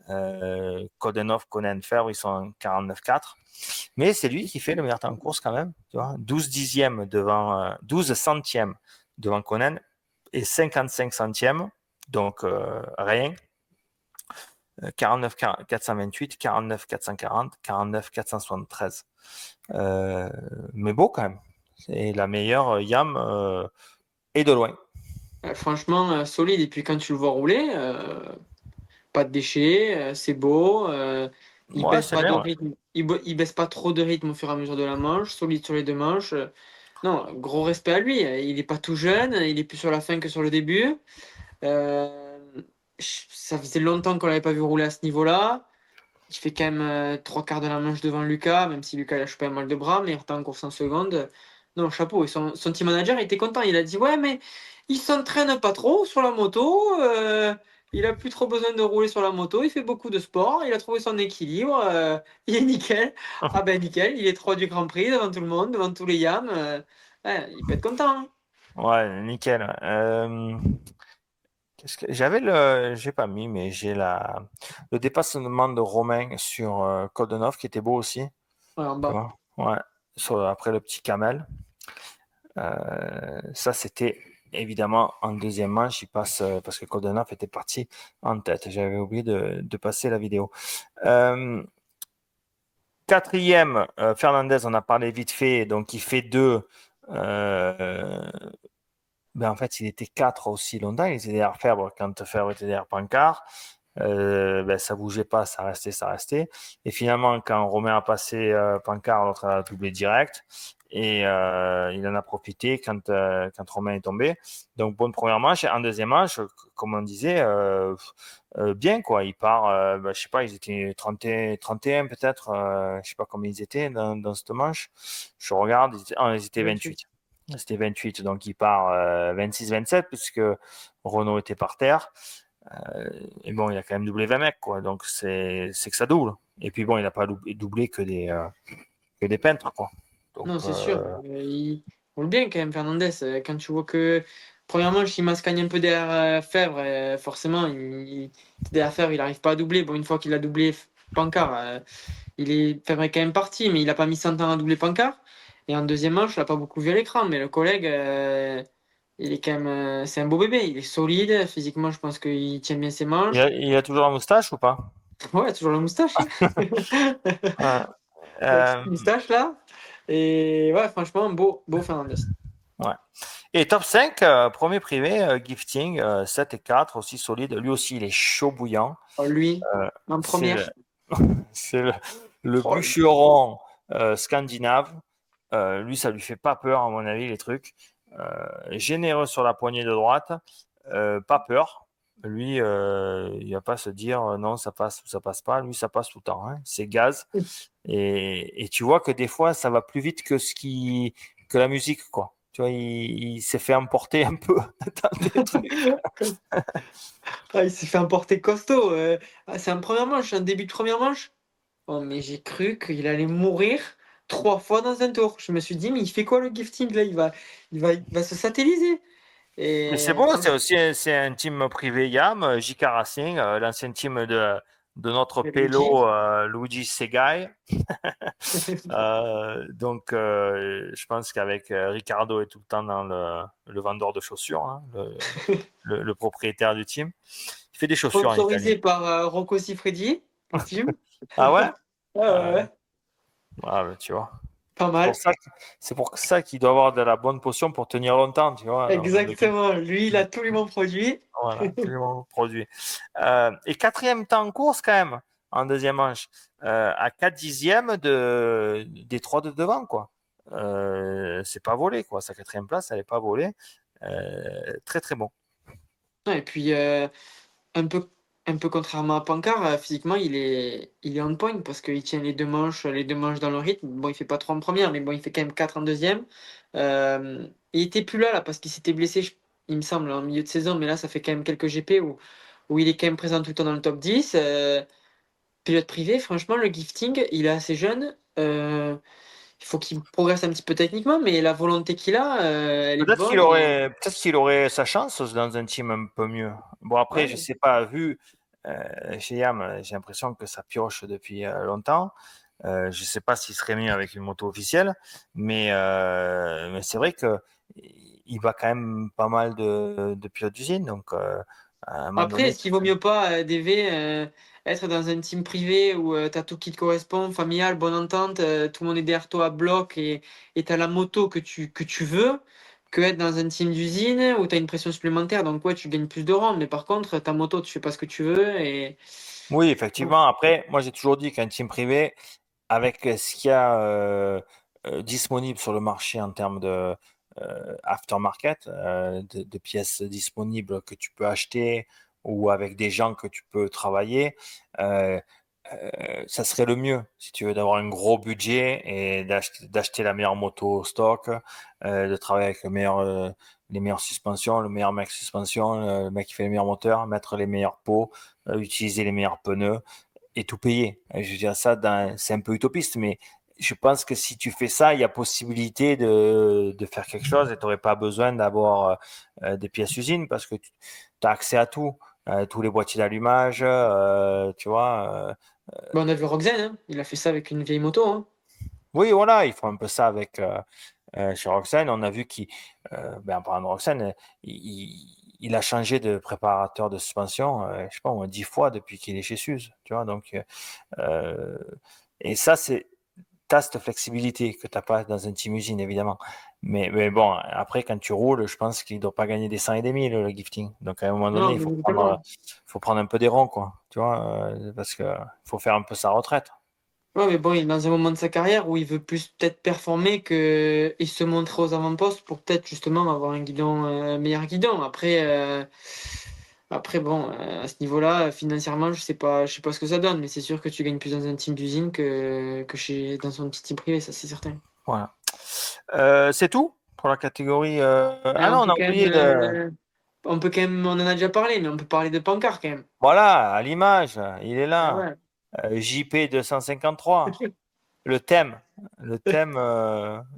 Hein. Kodenov, Konen, Febvre, ils sont en 49,4. Mais c'est lui qui fait le meilleur temps en course quand même. Tu vois, 12 dixièmes devant, 12 centièmes devant Konen et 55 centièmes, donc rien. 49 428, 49 440, 49 473. Mais beau quand même. C'est la meilleure YAM et de loin.
Franchement, solide. Et puis quand tu le vois rouler, pas de déchets, c'est beau. Il
Ouais,
baisse
c'est
pas de
bien. Ouais.
rythme. Il baisse pas trop de rythme au fur et à mesure de la manche. Solide sur les deux manches. Non, gros respect à lui. Il est pas tout jeune. Il est plus sur la fin que sur le début. Euh, Ça faisait longtemps qu'on l'avait pas vu rouler à ce niveau-là. Il fait quand même trois quarts de la manche devant Lucas, même si Lucas il a chopé un mal de bras, mais il repart en course en seconde. Non, chapeau. Et son team manager était content. Il a dit, ouais, mais il s'entraîne pas trop sur la moto. Il a plus trop besoin de rouler sur la moto. Il fait beaucoup de sport. Il a trouvé son équilibre. Il est nickel. Ah ben nickel. Il est 3 du Grand Prix devant tout le monde, devant tous les yams. Ouais, il peut être content. Hein.
Ouais, nickel. J'ai pas mis, mais j'ai le dépassement de Romain sur Koldenhoff qui était beau aussi.
Ouais, en
Tu
bas.
vois? Ouais. Après le petit camel. Ça, c'était évidemment en deuxième manche. Il passe parce que Koldenhoff était parti en tête. J'avais oublié de passer la vidéo. Euh, Quatrième, Fernandez, on a parlé vite fait, donc il fait 2. Ben en fait, il était 4 aussi longtemps. Il était derrière Febvre quand Febvre était derrière Pancard. Ben, ça bougeait pas, ça restait, ça restait. Et finalement, quand Romain a passé Pancard, l'autre a doublé direct. Et il en a profité quand Romain est tombé. Donc, bonne première manche. Et en deuxième manche, comme on disait, bien quoi. Il part, ben, je sais pas, ils étaient 31 peut-être. Je sais pas combien ils étaient dans cette manche. Je regarde, ils étaient 28.
28.
C'était 28, donc il part 26-27 puisque Renault était par terre. Et bon, il a quand même doublé 20 mecs, quoi. Donc c'est que ça double. Et puis bon, il n'a pas doublé que des peintres, quoi.
Non,
Donc
c'est sûr. Il roule bien quand même, Fernandez. Quand tu vois que, premièrement, il mascagne un peu derrière Fèvre, forcément, derrière Fèvre, il n'arrive pas à doubler. Bon, une fois qu'il a doublé Pancard, Fèvre est quand même parti, mais il n'a pas mis 100 ans à doubler Pancard. Et en deuxième manche, je l'ai pas beaucoup vu à l'écran, mais le collègue, il est quand même, c'est un beau bébé. Il est solide. Physiquement, je pense qu'il tient bien ses manches.
il a toujours la moustache ou pas?
Ouais, toujours la moustache.
Ouais.
La petite
Euh,
moustache là. Et ouais, franchement, beau Fernandez.
ouais. Et top 5, premier privé, Gifting, 7 et 4, aussi solide. Lui aussi, il est chaud bouillant.
Oh, lui,
Euh,
en
c'est le,
première.
c'est le
Oh,
bûcheron scandinave. Lui, ça lui fait pas peur, à mon avis, les trucs. Généreux sur la poignée de droite, pas peur. Lui, il va pas se dire non, ça passe ou ça passe pas. Lui, ça passe tout le temps. Hein. C'est gaz. Et tu vois que des fois, ça va plus vite que la musique, quoi. Tu vois, il s'est fait emporter un peu dans des trucs.
Ah, il s'est fait emporter costaud. C'est en première manche, un début de première manche. Oh, mais j'ai cru qu'il allait mourir 3 fois dans un tour. Je me suis dit, mais il fait quoi le gifting là? Il va se satelliser.
Mais c'est
Et
beau,
franchement,
c'est un team privé YAM, JK Racing, l'ancien team de notre
Luigi.
pélo Luigi Segai. Donc, je pense qu'avec Ricardo est tout le temps dans le vendeur de chaussures, hein, le propriétaire du team. Il fait des chaussures en Italie.
Sponsorisé par Rocco Siffredi. pour team.
Ah ouais?
Ouais, ouais,
Ah,
ouais.
bah, tu vois.
Pas
C'est pour
mal.
ça, c'est pour ça qu'il doit avoir de la bonne potion pour tenir longtemps, tu vois, dans le game.
Exactement. Lui, il a tous les bons produits.
Voilà, tous les bons produits. Et quatrième temps en course quand même, en deuxième manche, à 4 dixièmes des trois de devant, quoi. C'est pas volé, quoi. Sa quatrième place, elle n'est pas volée. Très, très bon.
Ouais, et puis, un peu, un peu contrairement à Pancard, physiquement, il est on point parce qu'il tient les deux manches dans le rythme. Bon, il fait pas 3 en première, mais bon, il fait quand même 4 en deuxième. Il était plus là, parce qu'il s'était blessé, il me semble, en milieu de saison, mais là, ça fait quand même quelques GP où il est quand même présent tout le temps dans le top 10. Pilote privé, franchement, le gifting, il est assez jeune. Il faut qu'il progresse un petit peu techniquement, mais la volonté qu'il a, elle est bonne. Et
Peut-être qu'il aurait sa chance dans un team un peu mieux. Bon, après, je
ouais.
sais pas, vu chez Yam, j'ai l'impression que ça pioche depuis longtemps. Je sais pas s'il serait mieux avec une moto officielle, mais c'est vrai que il va quand même pas mal de pilotes d'usine, donc à un moment
Après,
donné,
est-ce qu'il vaut mieux pas, DV, être dans un team privé où tu as tout qui te correspond, familial, bonne entente, tout le monde est derrière toi à bloc et tu as la moto que tu veux, que être dans un team d'usine où tu as une pression supplémentaire. Donc, ouais, tu gagnes plus de rondes, mais par contre, ta moto, tu fais pas ce que tu veux. Et
oui,
ouais.
effectivement. Après, moi, j'ai toujours dit qu'un team privé, avec ce qu'il y a disponible sur le marché en termes de aftermarket, de pièces disponibles que tu peux acheter ou avec des gens que tu peux travailler, euh, ça serait le mieux si tu veux d'avoir un gros budget et d'acheter la meilleure moto au stock, de travailler avec les meilleures suspensions, le meilleur mec suspension, le mec qui fait les meilleurs moteurs, mettre les meilleurs pots, utiliser les meilleurs pneus et tout payer. Je veux dire, c'est un peu utopiste, mais je pense que si tu fais ça, il y a possibilité de faire quelque chose et tu n'aurais pas besoin d'avoir des pièces usines parce que tu as accès à tout. Tous les boîtiers d'allumage, tu vois.
Bon, on a vu Roxane, hein, il a fait ça avec une vieille moto. Hein.
Oui, voilà, ils font un peu ça avec chez Roxane. On a vu en parlant de Roxane, il a changé de préparateur de suspension, je sais pas, au moins 10 fois depuis qu'il est chez Suze, tu vois. Donc, euh, et ça, t'as cette flexibilité que t'as pas dans un team usine, évidemment. Mais bon, après, quand tu roules, je pense qu'il doit pas gagner des 100 et des 1000, le gifting. Donc, à un moment donné,
Non, mais évidemment.
il faut prendre un peu des ronds, quoi. Tu vois, parce que faut faire un peu sa retraite.
Ouais, mais bon, il est dans un moment de sa carrière où il veut plus peut-être performer que et se montrer aux avant-postes pour peut-être justement avoir un guidon, meilleur guidon. Après bon, à ce niveau-là, financièrement, je sais pas ce que ça donne, mais c'est sûr que tu gagnes plus dans un team d'usine que dans son petit team privé, ça c'est certain.
Voilà. C'est tout pour la catégorie.
Mais
Ah non, on a oublié de.
on en a déjà parlé, mais on peut parler de Pancart quand même.
Voilà, à l'image, il est
Ah
là.
ouais.
JP 253. Le thème. Le thème,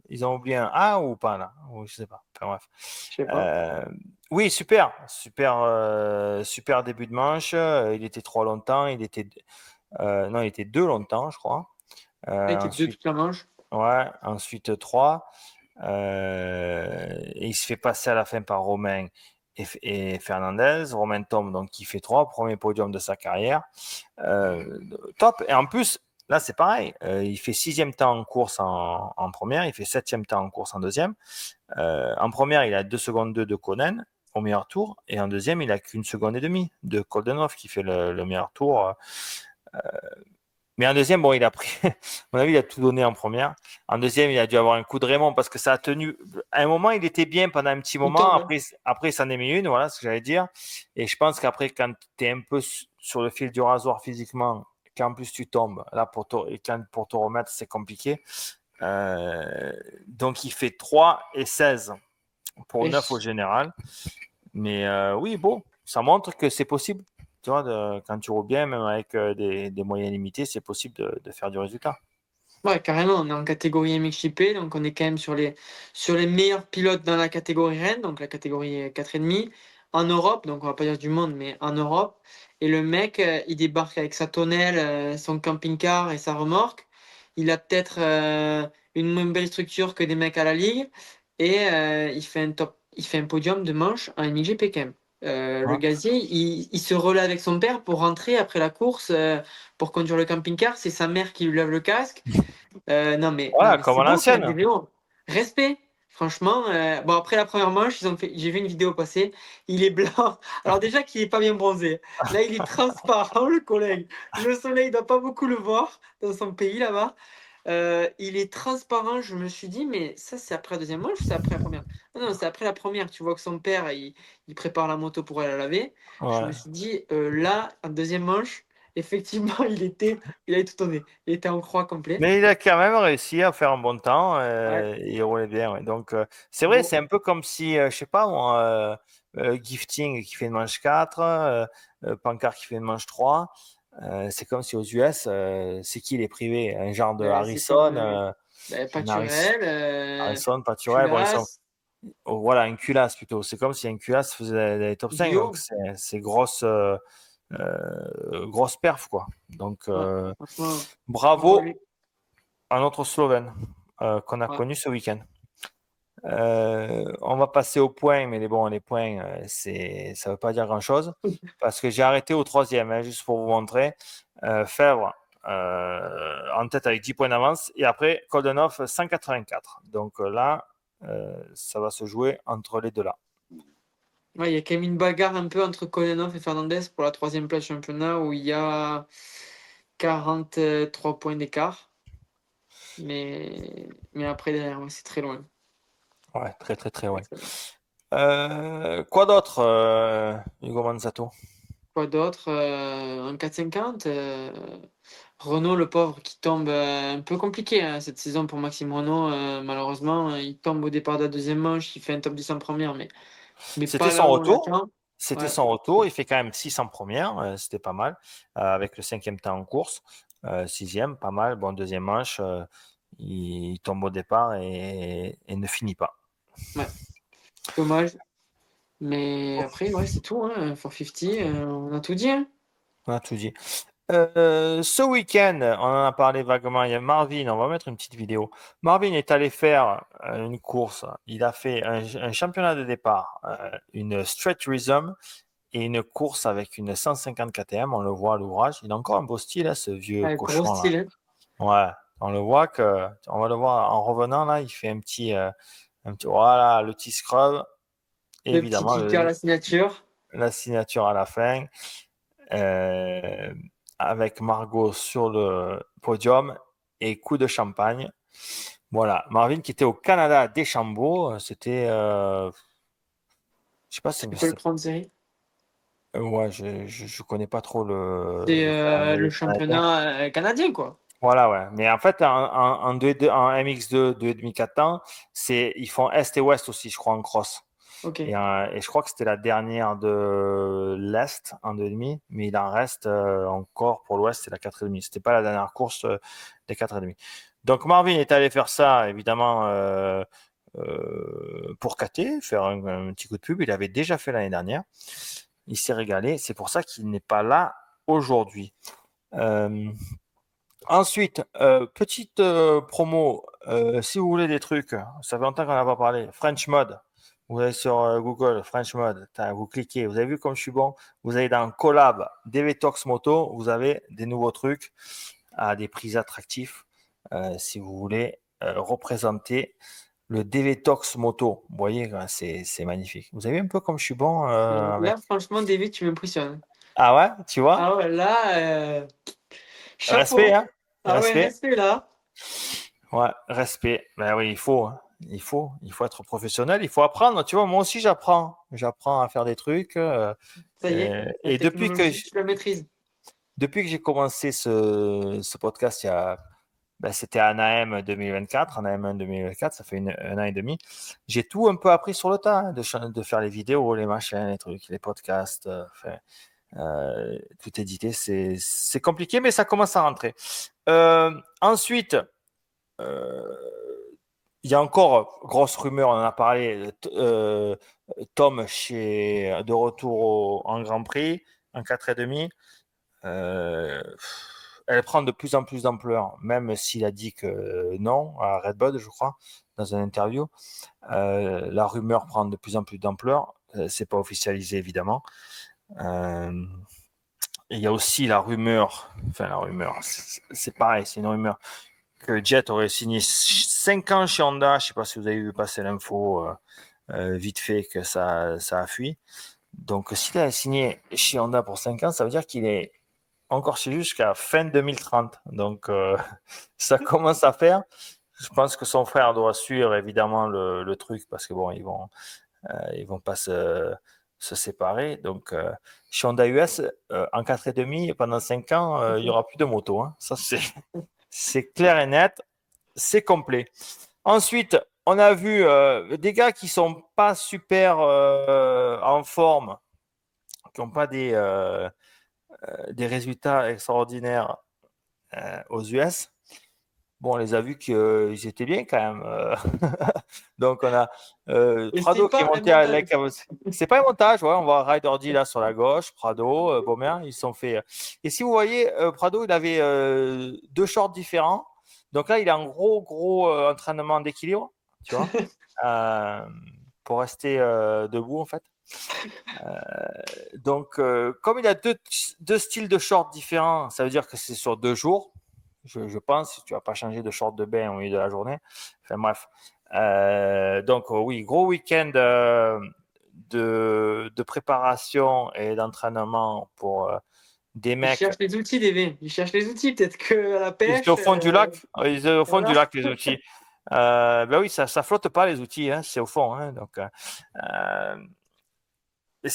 ils ont oublié un A ou pas là? Ou je sais pas. Enfin, bref.
Je sais pas.
Euh, oui, super. Super, super début de manche. Il était 3 longtemps. Non, il était 2 longtemps, je crois.
Il était deux
Ensuite,
toute la manche.
ouais, ensuite 3. Et il se fait passer à la fin par Romain et Fernandez. Romain tombe, donc il fait 3, premier podium de sa carrière. Top. Et en plus, là, c'est pareil. Il fait sixième temps en course en première, il fait septième temps en course en deuxième. En première, il a 2 secondes 2 de Conan au meilleur tour. Et en deuxième, il a qu'une seconde et demie de Koldenhoff qui fait le meilleur tour. Mais en deuxième, bon, il a pris, à mon avis, il a tout donné en première. En deuxième, il a dû avoir un coup de Raymond parce que ça a tenu. À un moment, il était bien pendant un petit
Il
moment.
tombe. Hein.
Après, il s'en est mis une, voilà ce que j'allais dire. Et je pense qu'après, quand tu es un peu sur le fil du rasoir physiquement, qu'en plus tu tombes, là, pour te remettre, c'est compliqué. Donc, il fait 3 et 16 pour 9 au
Et
général. Mais oui, bon, ça montre que c'est possible. Tu vois, quand tu roules bien, même avec des moyens limités, c'est possible de faire du résultat.
ouais, carrément, on est en catégorie MXGP, donc on est quand même sur les meilleurs pilotes dans la catégorie Rennes, donc la catégorie 4,5, en Europe, donc on va pas dire du monde, mais en Europe. Et le mec, il débarque avec sa tonnelle, son camping-car et sa remorque. Il a peut-être une moins belle structure que des mecs à la Ligue, et il fait un podium de manche en MXGP quand même. Le
Ouais.
gazier, il se relaie avec son père pour rentrer après la course, pour conduire le camping-car. C'est sa mère qui lui lave le casque. Non,
Voilà,
mais
comme
c'est
à
beau faire des
l'ancienne.
vélos. Respect. Franchement, bon, après la première manche, j'ai vu une vidéo passer. Il est blanc. Alors, déjà qu'il est pas bien bronzé. Là, il est transparent, le collègue. Le soleil ne doit pas beaucoup le voir dans son pays là-bas. Il est transparent. Je me suis dit, mais ça, c'est après la deuxième manche ou c'est après la première? Ah non, c'est après la première. Tu vois que son père, il prépare la moto pour aller la laver. Je me
Ouais.
suis dit, là, en deuxième manche, effectivement, il avait tout donné. Il était en croix complet.
Mais il a quand même réussi à faire un bon temps
Ouais,
et il roulait bien. Ouais. Donc, c'est vrai,
beau.
c'est un peu comme si, je sais pas moi, Gifting qui fait une manche 4, Pancart qui fait une manche 3. C'est comme si aux US, c'est qui les privés? Un genre de
Ben, c'est comme
Harrison,
Paturel,
Harrison, Paturel, bon, ils sont,
Culasse,
oh, voilà, un culasse plutôt. C'est comme si un culasse faisait des top 5, donc
Guillaume.
c'est grosse, grosse perf, quoi. Donc,
Ouais, franchement, bravo à
bravo
lui.
à notre Slovène qu'on a
Ouais.
connu ce week-end. On va passer aux points, mais les points, ça ne veut pas dire grand-chose, parce que j'ai arrêté au troisième, hein, juste pour vous montrer. Fèvre en tête avec 10 points d'avance, et après Koldenhoff 184. Donc là, ça va se jouer entre les deux là.
Ouais, il y a quand même une bagarre un peu entre Kolenov et Fernandez pour la troisième place du championnat où il y a 43 points d'écart. Mais après, derrière, ouais, c'est très loin.
Ouais, très très très loin.
Très loin.
Quoi d'autre, Hugo Manzato?
Quoi d'autre? En 4,50, Renault, le pauvre, qui tombe un peu compliqué hein, cette saison pour Maxime Renault. Malheureusement, il tombe au départ de la deuxième manche, il fait un top 10 en première, mais
C'était
pas
son
là où on
retour.
attend.
C'était
Ouais,
son retour. Il fait quand même 6 en première. C'était pas mal. Avec le cinquième temps en course. Sixième, pas mal. Bon, deuxième manche, il tombe au départ et ne finit pas.
ouais, dommage. Mais après, ouais, c'est tout. Hein, 450, on a tout dit. Hein.
On a tout dit. Ce week-end, on en a parlé vaguement. Il y a Marvin, on va mettre une petite vidéo. Marvin est allé faire une course. Il a fait un championnat de départ, une straight rhythm et une course avec une 150 KTM. On le voit à l'ouvrage. Il a encore un beau style, hein, ce vieux
Ouais, gros
cochon là.
style. Hein.
Ouais, on le voit que, on va le voir en revenant là. Il fait voilà, le petit scrub. Et
Le petit
évidemment,
kicker à la signature.
la signature à la fin. euh, Avec Margot sur le podium et coup de champagne. Voilà, Marvin qui était au Canada à Deschambault, c'était, je sais pas,
C'est quoi le prendre série?
ouais, je connais pas trop
C'est
le
le
calendrier canadien.
championnat canadien, quoi.
Voilà, ouais. Mais en fait, en MX2, 2,5 4 temps, ils font Est et Ouest aussi, je crois, en cross.
Ok.
Et je crois que c'était la dernière de l'Est en 2,5, mais il en reste encore pour l'Ouest, c'est la 4,5. C'était pas la dernière course des 4,5. Donc Marvin est allé faire ça, évidemment, pour Caté, faire un petit coup de pub. Il avait déjà fait l'année dernière. Il s'est régalé. C'est pour ça qu'il n'est pas là aujourd'hui. Euh, Ensuite, petite promo, si vous voulez des trucs, ça fait longtemps qu'on n'a pas parlé. French Mod, vous allez sur Google, French Mod, vous cliquez, vous avez vu comme je suis bon, vous allez dans Collab, DVTox Moto, vous avez des nouveaux trucs à des prix attractifs si vous voulez représenter le DVTox Moto. Vous voyez, c'est magnifique. Vous avez vu un peu comme je suis bon avec.
Là, franchement, David, tu m'impressionnes.
Ah ouais, tu vois?
Ah ouais, là,
Respect,
chapeau.
hein?
Ah ouais,
Respect.
respect là.
Ouais, respect. Ben oui, il faut, hein. Il faut être professionnel, il faut apprendre. Tu vois, moi aussi, j'apprends à faire des trucs.
Ça y est, la
Et
technologie, tu la maîtrises.
depuis que j'ai commencé ce podcast, c'était Anaheim 2024, Anaheim 1 2024, ça fait un an et demi. J'ai tout un peu appris sur le tas, hein, de faire les vidéos, les machins, les trucs, les podcasts, tout éditer. C'est compliqué, mais ça commence à rentrer. Ensuite, euh, il y a encore grosse rumeur, on en a parlé. Tom de retour en Grand Prix en 4,5. Euh, Elle prend de plus en plus d'ampleur, même s'il a dit que non à Red Bull, je crois, dans une interview. La rumeur prend de plus en plus d'ampleur. c'est pas officialisé évidemment. Il y a aussi la rumeur, c'est pareil, c'est une rumeur, que Jet aurait signé 5 ans chez Honda. Je ne sais pas si vous avez vu passer l'info vite fait que ça a fui. Donc, s'il a signé chez Honda pour 5 ans, ça veut dire qu'il est encore chez lui jusqu'à fin 2030. Donc, ça commence à faire. Je pense que son frère doit suivre évidemment le truc parce que bon, ils vont pas se séparer. Donc, chez Honda US, en 4,5, pendant 5 ans, il n'y aura plus de moto. Hein. Ça, c'est clair et net. C'est complet. Ensuite, on a vu des gars qui sont pas super en forme, qui n'ont pas des résultats extraordinaires aux US. Bon, on les a vus qu'ils étaient bien quand même. Donc, on a
Et c'est
Prado qui est
pas un
monté à
montage.
Lake. C'est pas un montage, ouais. On voit Ryder D là sur la gauche, Prado, Baumer, ils se sont fait. Et si vous voyez, Prado, il avait 2 shorts différents. Donc là, il a un gros entraînement d'équilibre, tu vois, euh, pour rester debout en fait. Donc, comme il a deux styles de shorts différents, ça veut dire que c'est sur 2 jours. Je pense, tu vas pas changer de short de bain au milieu de la journée. Enfin bref. Donc oui, gros week-end de préparation et d'entraînement pour des
Ils
mecs.
cherchent les outils, DV. Ils cherchent les outils. Peut-être que à la
Ils étaient au
pêche,
fond du lac. Ils étaient au fond du
voilà.
lac, les outils. Ben oui, ça flotte pas les outils, hein, c'est au fond. Hein, donc, et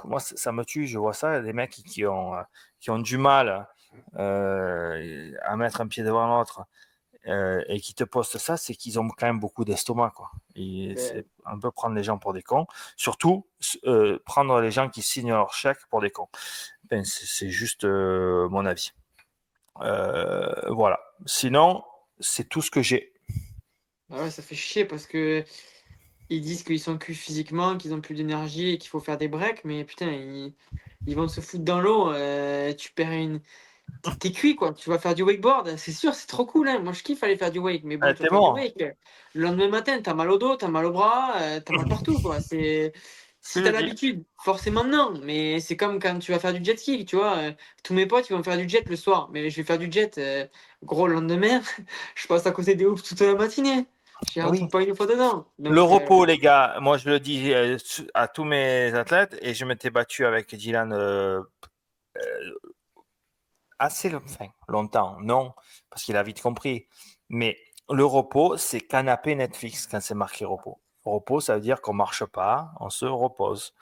moi, ça me tue, je vois ça, des mecs qui ont du mal à mettre un pied devant l'autre et qui te postent ça, c'est qu'ils ont quand même beaucoup d'estomac, quoi. Et
Ben,
c'est un peu prendre les gens pour des cons. Surtout, prendre les gens qui signent leur chèque pour des cons. Ben, c'est juste mon avis. Voilà. Sinon, c'est tout ce que j'ai.
ah ouais, ça fait chier parce que ils disent qu'ils sont cuits physiquement, qu'ils ont plus d'énergie et qu'il faut faire des breaks, mais putain, ils vont se foutre dans l'eau. Tu perds une. T'es cuit quoi. Tu vas faire du wakeboard, c'est sûr, c'est trop cool. Hein. Moi, je kiffe aller faire du wake, mais bon, tu vas
T'es
faire du
mort.
wake. Le lendemain matin, t'as mal au dos, t'as mal au bras, t'as mal partout quoi. C'est
Tu
si
le
t'as
dis.
l'habitude, forcément non. Mais c'est comme quand tu vas faire du jet ski, tu vois. Tous mes potes, ils vont faire du jet le soir, mais je vais faire du jet, gros le lendemain. Je passe à côté des hoops toute la matinée. J'y rentre
Oui.
pas une fois dedans.
Le
Donc,
repos, les gars, moi je le dis à tous mes athlètes et je m'étais battu avec Dylan assez longtemps, non, parce qu'il a vite compris. Mais le repos, c'est canapé Netflix quand c'est marqué repos. Repos, ça veut dire qu'on marche pas, on se repose.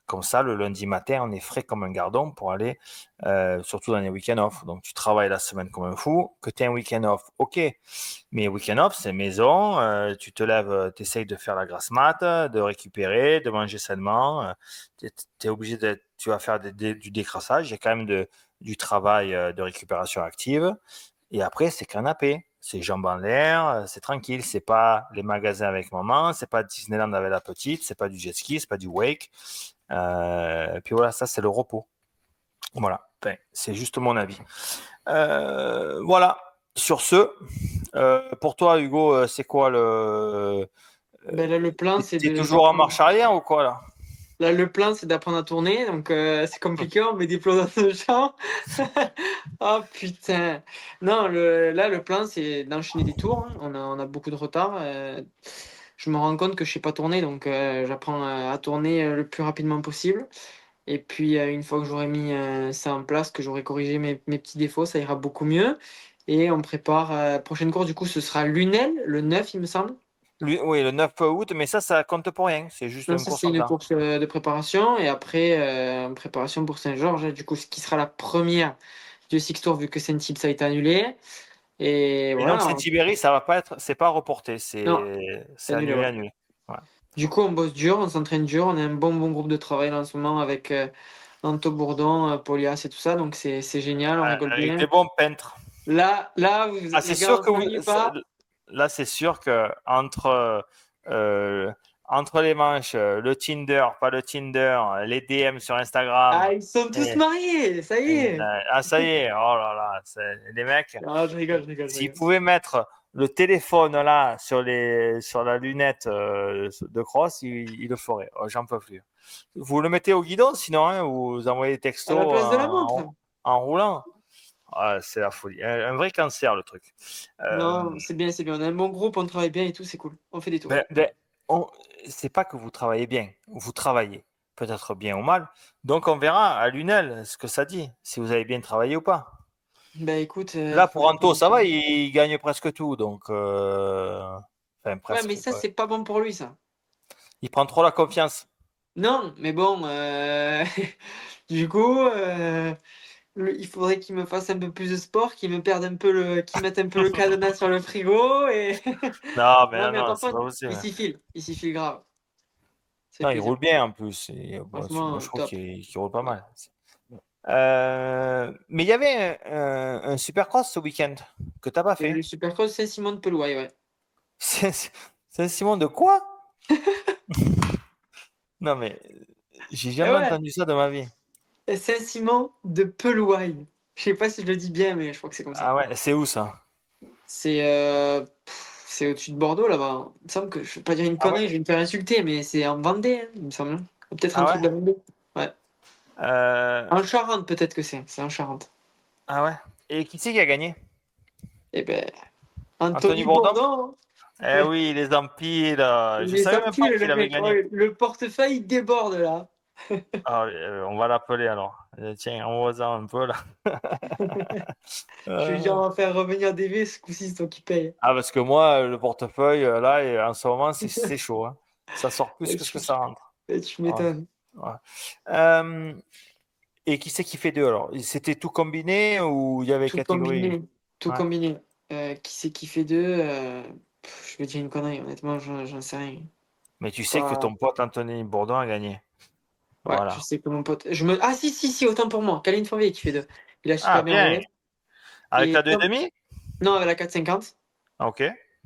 Comme ça, le lundi matin, on est frais comme un gardon pour aller, surtout dans les week-ends off. Donc, tu travailles la semaine comme un fou, que tu aies un week-end off, ok. Mais week-end off, c'est maison, tu te lèves, tu essayes de faire la grasse mat, de récupérer, de manger sainement. Tu es obligé tu vas faire du décrassage. Il y a quand même du travail de récupération active. Et après, c'est canapé. C'est jambes en l'air, c'est tranquille. C'est pas les magasins avec maman, c'est pas Disneyland avec la petite, c'est pas du jet ski, c'est pas du wake. Puis voilà, ça, c'est le repos. Voilà, enfin, c'est juste mon avis. Voilà. Sur ce, pour toi, Hugo, c'est quoi
ben là, le plan, c'est
t'es toujours en
d'apprendre.
marche arrière ou quoi là?
Là, le plan, c'est d'apprendre à tourner. Donc, c'est compliqué. On met des plots dans le champ. Oh putain. Non, là, le plan, c'est d'enchaîner des tours. Hein. On a beaucoup de retard. Je me rends compte que je sais pas tourner. Donc, j'apprends à tourner le plus rapidement possible. Et puis, une fois que j'aurai mis ça en place, que j'aurai corrigé mes petits défauts, ça ira beaucoup mieux. Et on prépare prochaine course. Du coup, ce sera Lunel, le 9, il me semble.
Oui, le 9 août, mais ça compte pour rien. C'est juste
Non,
une
ça,
course
c'est
en
une
blanc.
course de préparation. Et après, préparation pour Saint-Georges, du coup, ce qui sera la première du Six Tour, vu que Saint-Tibes ça a été annulé. Et
Et donc,
voilà.
Saint-Tibéry, ça va pas être, c'est pas reporté,
Non, c'est
c'est
annulé,
annulé,
ouais.
annulé. Ouais.
Du coup, on bosse dur, on s'entraîne dur. On a un bon groupe de travail là, en ce moment avec Anto Bourdon, Polias et tout ça. Donc, c'est génial, on rigole
Avec
bien.
des bons peintres.
Là,
Ah, c'est
les gars,
sûr
on
que
s'ennuie pas.
là, c'est sûr que euh, entre les manches, le Tinder, pas le Tinder, les DM sur Instagram,
Ah, ils sont tous
et,
mariés, ça y est.
ah, ça y est, oh là là, les mecs,
Ah, je rigole, je rigole, je
s'ils
rigole.
pouvaient mettre le téléphone là sur la lunette de cross, il le ferait. Oh, j'en peux plus. Vous le mettez au guidon sinon, hein, vous envoyez des
À la
textos
place de la montre.
en roulant. Ah, c'est la folie. Un vrai cancer le truc.
Non, c'est bien, c'est bien. On a un bon groupe, on travaille bien et tout, c'est cool. On fait des tours.
Ben, c'est pas que vous travaillez bien, vous travaillez peut-être bien ou mal. Donc on verra à Lunel ce que ça dit, si vous avez bien travaillé ou pas.
Bah écoute,
Là pour
faudrait
Anto, ça
que...
va, il gagne presque tout, donc enfin
Ouais, mais
presque.
ça, c'est pas bon pour lui, ça.
Il prend trop la confiance.
Non, mais bon, du coup, il faudrait qu'il me fasse un peu plus de sport, qu'il mette un peu le cadenas sur le frigo et...
Non, mais
Non,
non,
mais
non,
attends
c'est
pas,
pas possible.
il s'y file grave. C'est
Non, il
plaisir.
roule bien en plus. Bon, moi,
Franchement,
je trouve
top.
qu'il roule pas
Ouais.
mal. Mais il y avait un supercross ce week-end que t'as pas
Et le
fait.
Supercross Saint-Simon de Pelouaille, ouais.
C'est Simon de quoi? Non, mais j'ai
Et
jamais
ouais,
entendu ça de ma vie.
Saint-Simon de Pelouaille. Je sais pas si je le dis bien, mais je crois que c'est comme
Ah
ça.
ouais, c'est où ça?
C'est au-dessus de Bordeaux, là-bas. Il me semble que je vais pas dire une
Ah ouais?
connerie, je vais me faire insulter, mais c'est en Vendée, hein, il me semble. Peut-être en
Ah
dessous
ouais?
de la Vendée. Ouais.
Euh,
En Charente, peut-être que c'est en Charente.
Ah ouais? Et qui c'est qui a gagné?
Eh ben,
Anthony
Anthony
Bourdon?
Bourdon,
Eh oui, les empiles.
il
Je
est
savais même
sorti,
pas
le
qu'il avait
mec.
gagné.
Ouais, le portefeuille il déborde, là.
Ah, on va l'appeler alors. Tiens, envoie-en un peu là.
Je vais dire,
Euh,
on va faire revenir DV, ce coup-ci, c'est toi qui paye.
Parce que moi, le portefeuille, là, en ce moment, c'est chaud, hein. Ça sort plus
Et
que ce que ça rentre.
tu
Ouais,
m'étonnes.
ouais. Euh, et qui c'est qui fait deux alors? C'était tout combiné ou il y avait
Tout
catégorie?
combiné. Tout
Ouais.
combiné. Qui c'est qui fait deux je vais dire une connerie, honnêtement, j'en sais rien.
Mais tu sais que
Pas...
ton pote Anthony Bourdon a gagné.
Ouais, je
Voilà.
sais que mon pote. Ah, si, autant pour moi. Caline Fourvier qui fait deux. Il a
Ah,
super bien
bien.
roulé.
Avec la
Et Tom.
2,5?
Non, avec la 450.
Ah, ok.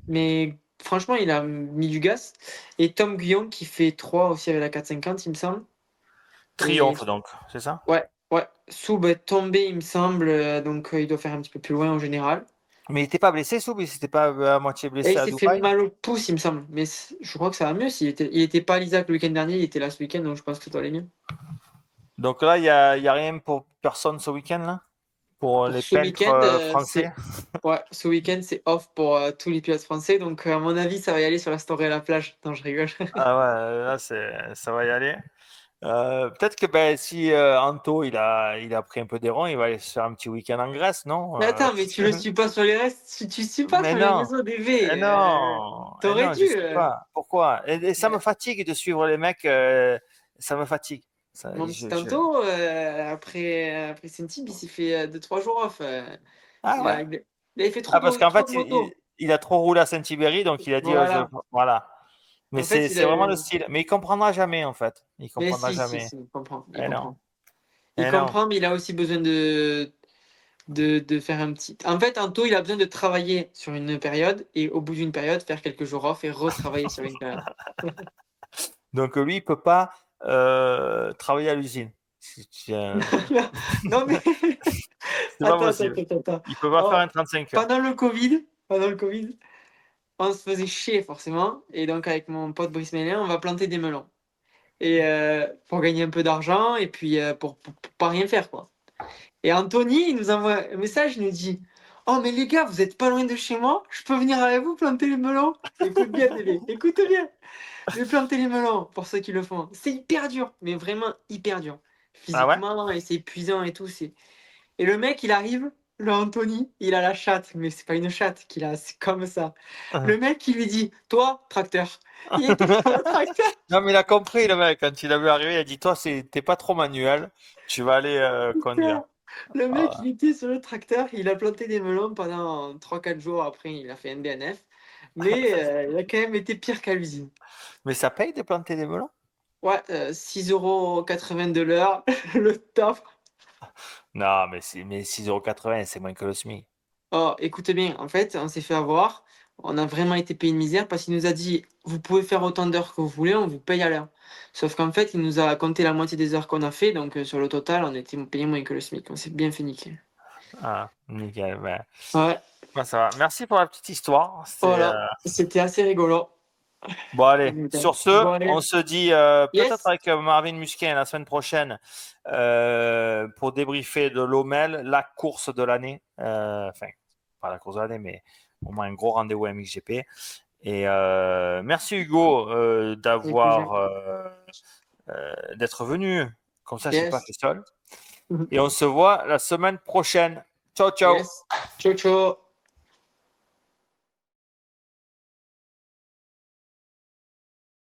Mais franchement, il a mis du gaz. Et Tom Guyon qui fait 3 aussi avec la 450, il me semble. Et
Triomphe donc, c'est ça?
ouais. Soub est tombé, il me semble. Donc il doit faire un petit peu plus loin en général.
Mais il n'était pas blessé, Soub? Il n'était pas à moitié
Et
blessé
il
à
s'est fait
Dubaï?
mal au pouce, il me semble. Mais je crois que ça va mieux. Il était pas à l'Isaac le week-end dernier, il était là ce week-end, donc je pense que ça doit aller mieux.
Donc là, il y a rien pour personne ce week-end, là? Pour
Pour
les
ce
peintres
week-end,
français?
ouais, ce week-end, c'est off pour tous les pilotes français. Donc, à mon avis, ça va y aller sur la story à la plage. Non, je rigole.
Ah ouais, là, ça va y aller. Peut-être que ben, si Anto il a pris un peu des ronds, il va aller se faire un petit week-end en Grèce, non?
Mais attends, mais tu le suis pas sur les restes, tu suis pas
Mais
sur les
non,
réseaux DV. T'aurais
non,
dû.
je sais pas. Pourquoi? Et ça me
Euh,
fatigue de suivre les mecs. Ça me fatigue. Ça,
Mon petit Tanto, après Saint-Tib, il s'est fait 2-3 jours off.
Ah ouais.
Il avait fait
Ah, parce qu'en
trop
fait,
de moto.
il a trop roulé à Saint-Tibéry, donc il a dit,
Voilà.
voilà. Mais
En fait,
c'est vraiment le style. Mais il comprendra jamais, en fait. Il
Mais
comprendra jamais.
si, il comprend. Il
Eh non,
comprend. Il
eh non.
comprend, mais il a aussi besoin de faire un petit. En fait, Anto, il a besoin de travailler sur une période et au bout d'une période, faire quelques jours off et retravailler sur une période.
Donc lui, il peut pas travailler à l'usine.
Non, mais
C'est pas possible.
attends.
Il peut pas faire
Oh,
un 35 heures.
Pendant le Covid, on se faisait chier forcément. Et donc, avec mon pote Brice Mélin, on va planter des melons. Et pour gagner un peu d'argent et puis pour pas rien faire, quoi. Et Anthony, il nous envoie un message, il nous dit: Oh, mais les gars, vous êtes pas loin de chez moi, je peux venir avec vous planter les melons? Écoute bien, Télé, écoute bien. Je vais planter les melons pour ceux qui le font. C'est hyper dur, mais vraiment hyper dur.
Ah ouais?
Physiquement, et c'est épuisant et tout. Et le mec, il arrive, le Anthony, il a la chatte, mais c'est pas une chatte qu'il a, c'est comme ça. Le mec, il lui dit: Toi, tracteur. Il était sur le tracteur.
Non, mais il a compris, le mec. Quand il a vu arriver, il a dit, toi, t'es pas trop manuel. Tu vas aller conduire.
Le mec, il
Ah.
était sur le tracteur, il a planté des melons pendant 3-4 jours. Après, il a fait un DNF. Mais il a quand même été pire qu'à l'usine.
Mais ça paye de planter des melons?
Ouais, 6,80 € de l'heure, le top.
Non, mais 6,80 €, c'est moins que le SMIC.
Oh, écoutez bien, en fait, on s'est fait avoir. On a vraiment été payé une misère parce qu'il nous a dit: Vous pouvez faire autant d'heures que vous voulez, on vous paye à l'heure. Sauf qu'en fait, il nous a compté la moitié des heures qu'on a fait. Donc, sur le total, on était payé moins que le SMIC. On s'est bien fait niquer.
Ah, nickel.
Ouais,
Ça va. Merci pour la petite histoire.
voilà, c'était assez rigolo.
Bon, allez.
Bon,
Sur ce,
allez.
on se dit peut-être
Yes,
avec Marvin Musquin la semaine prochaine pour débriefer de l'OMEL, la course de l'année. Enfin, pas la course de l'année, mais au moins un gros rendez-vous à MXGP. Et merci Hugo
avec plaisir.
d'être venu. Comme ça, je ne suis pas
Yes,
fait seul. Et on se voit la semaine prochaine. Ciao, ciao.
yes. Ciao, ciao.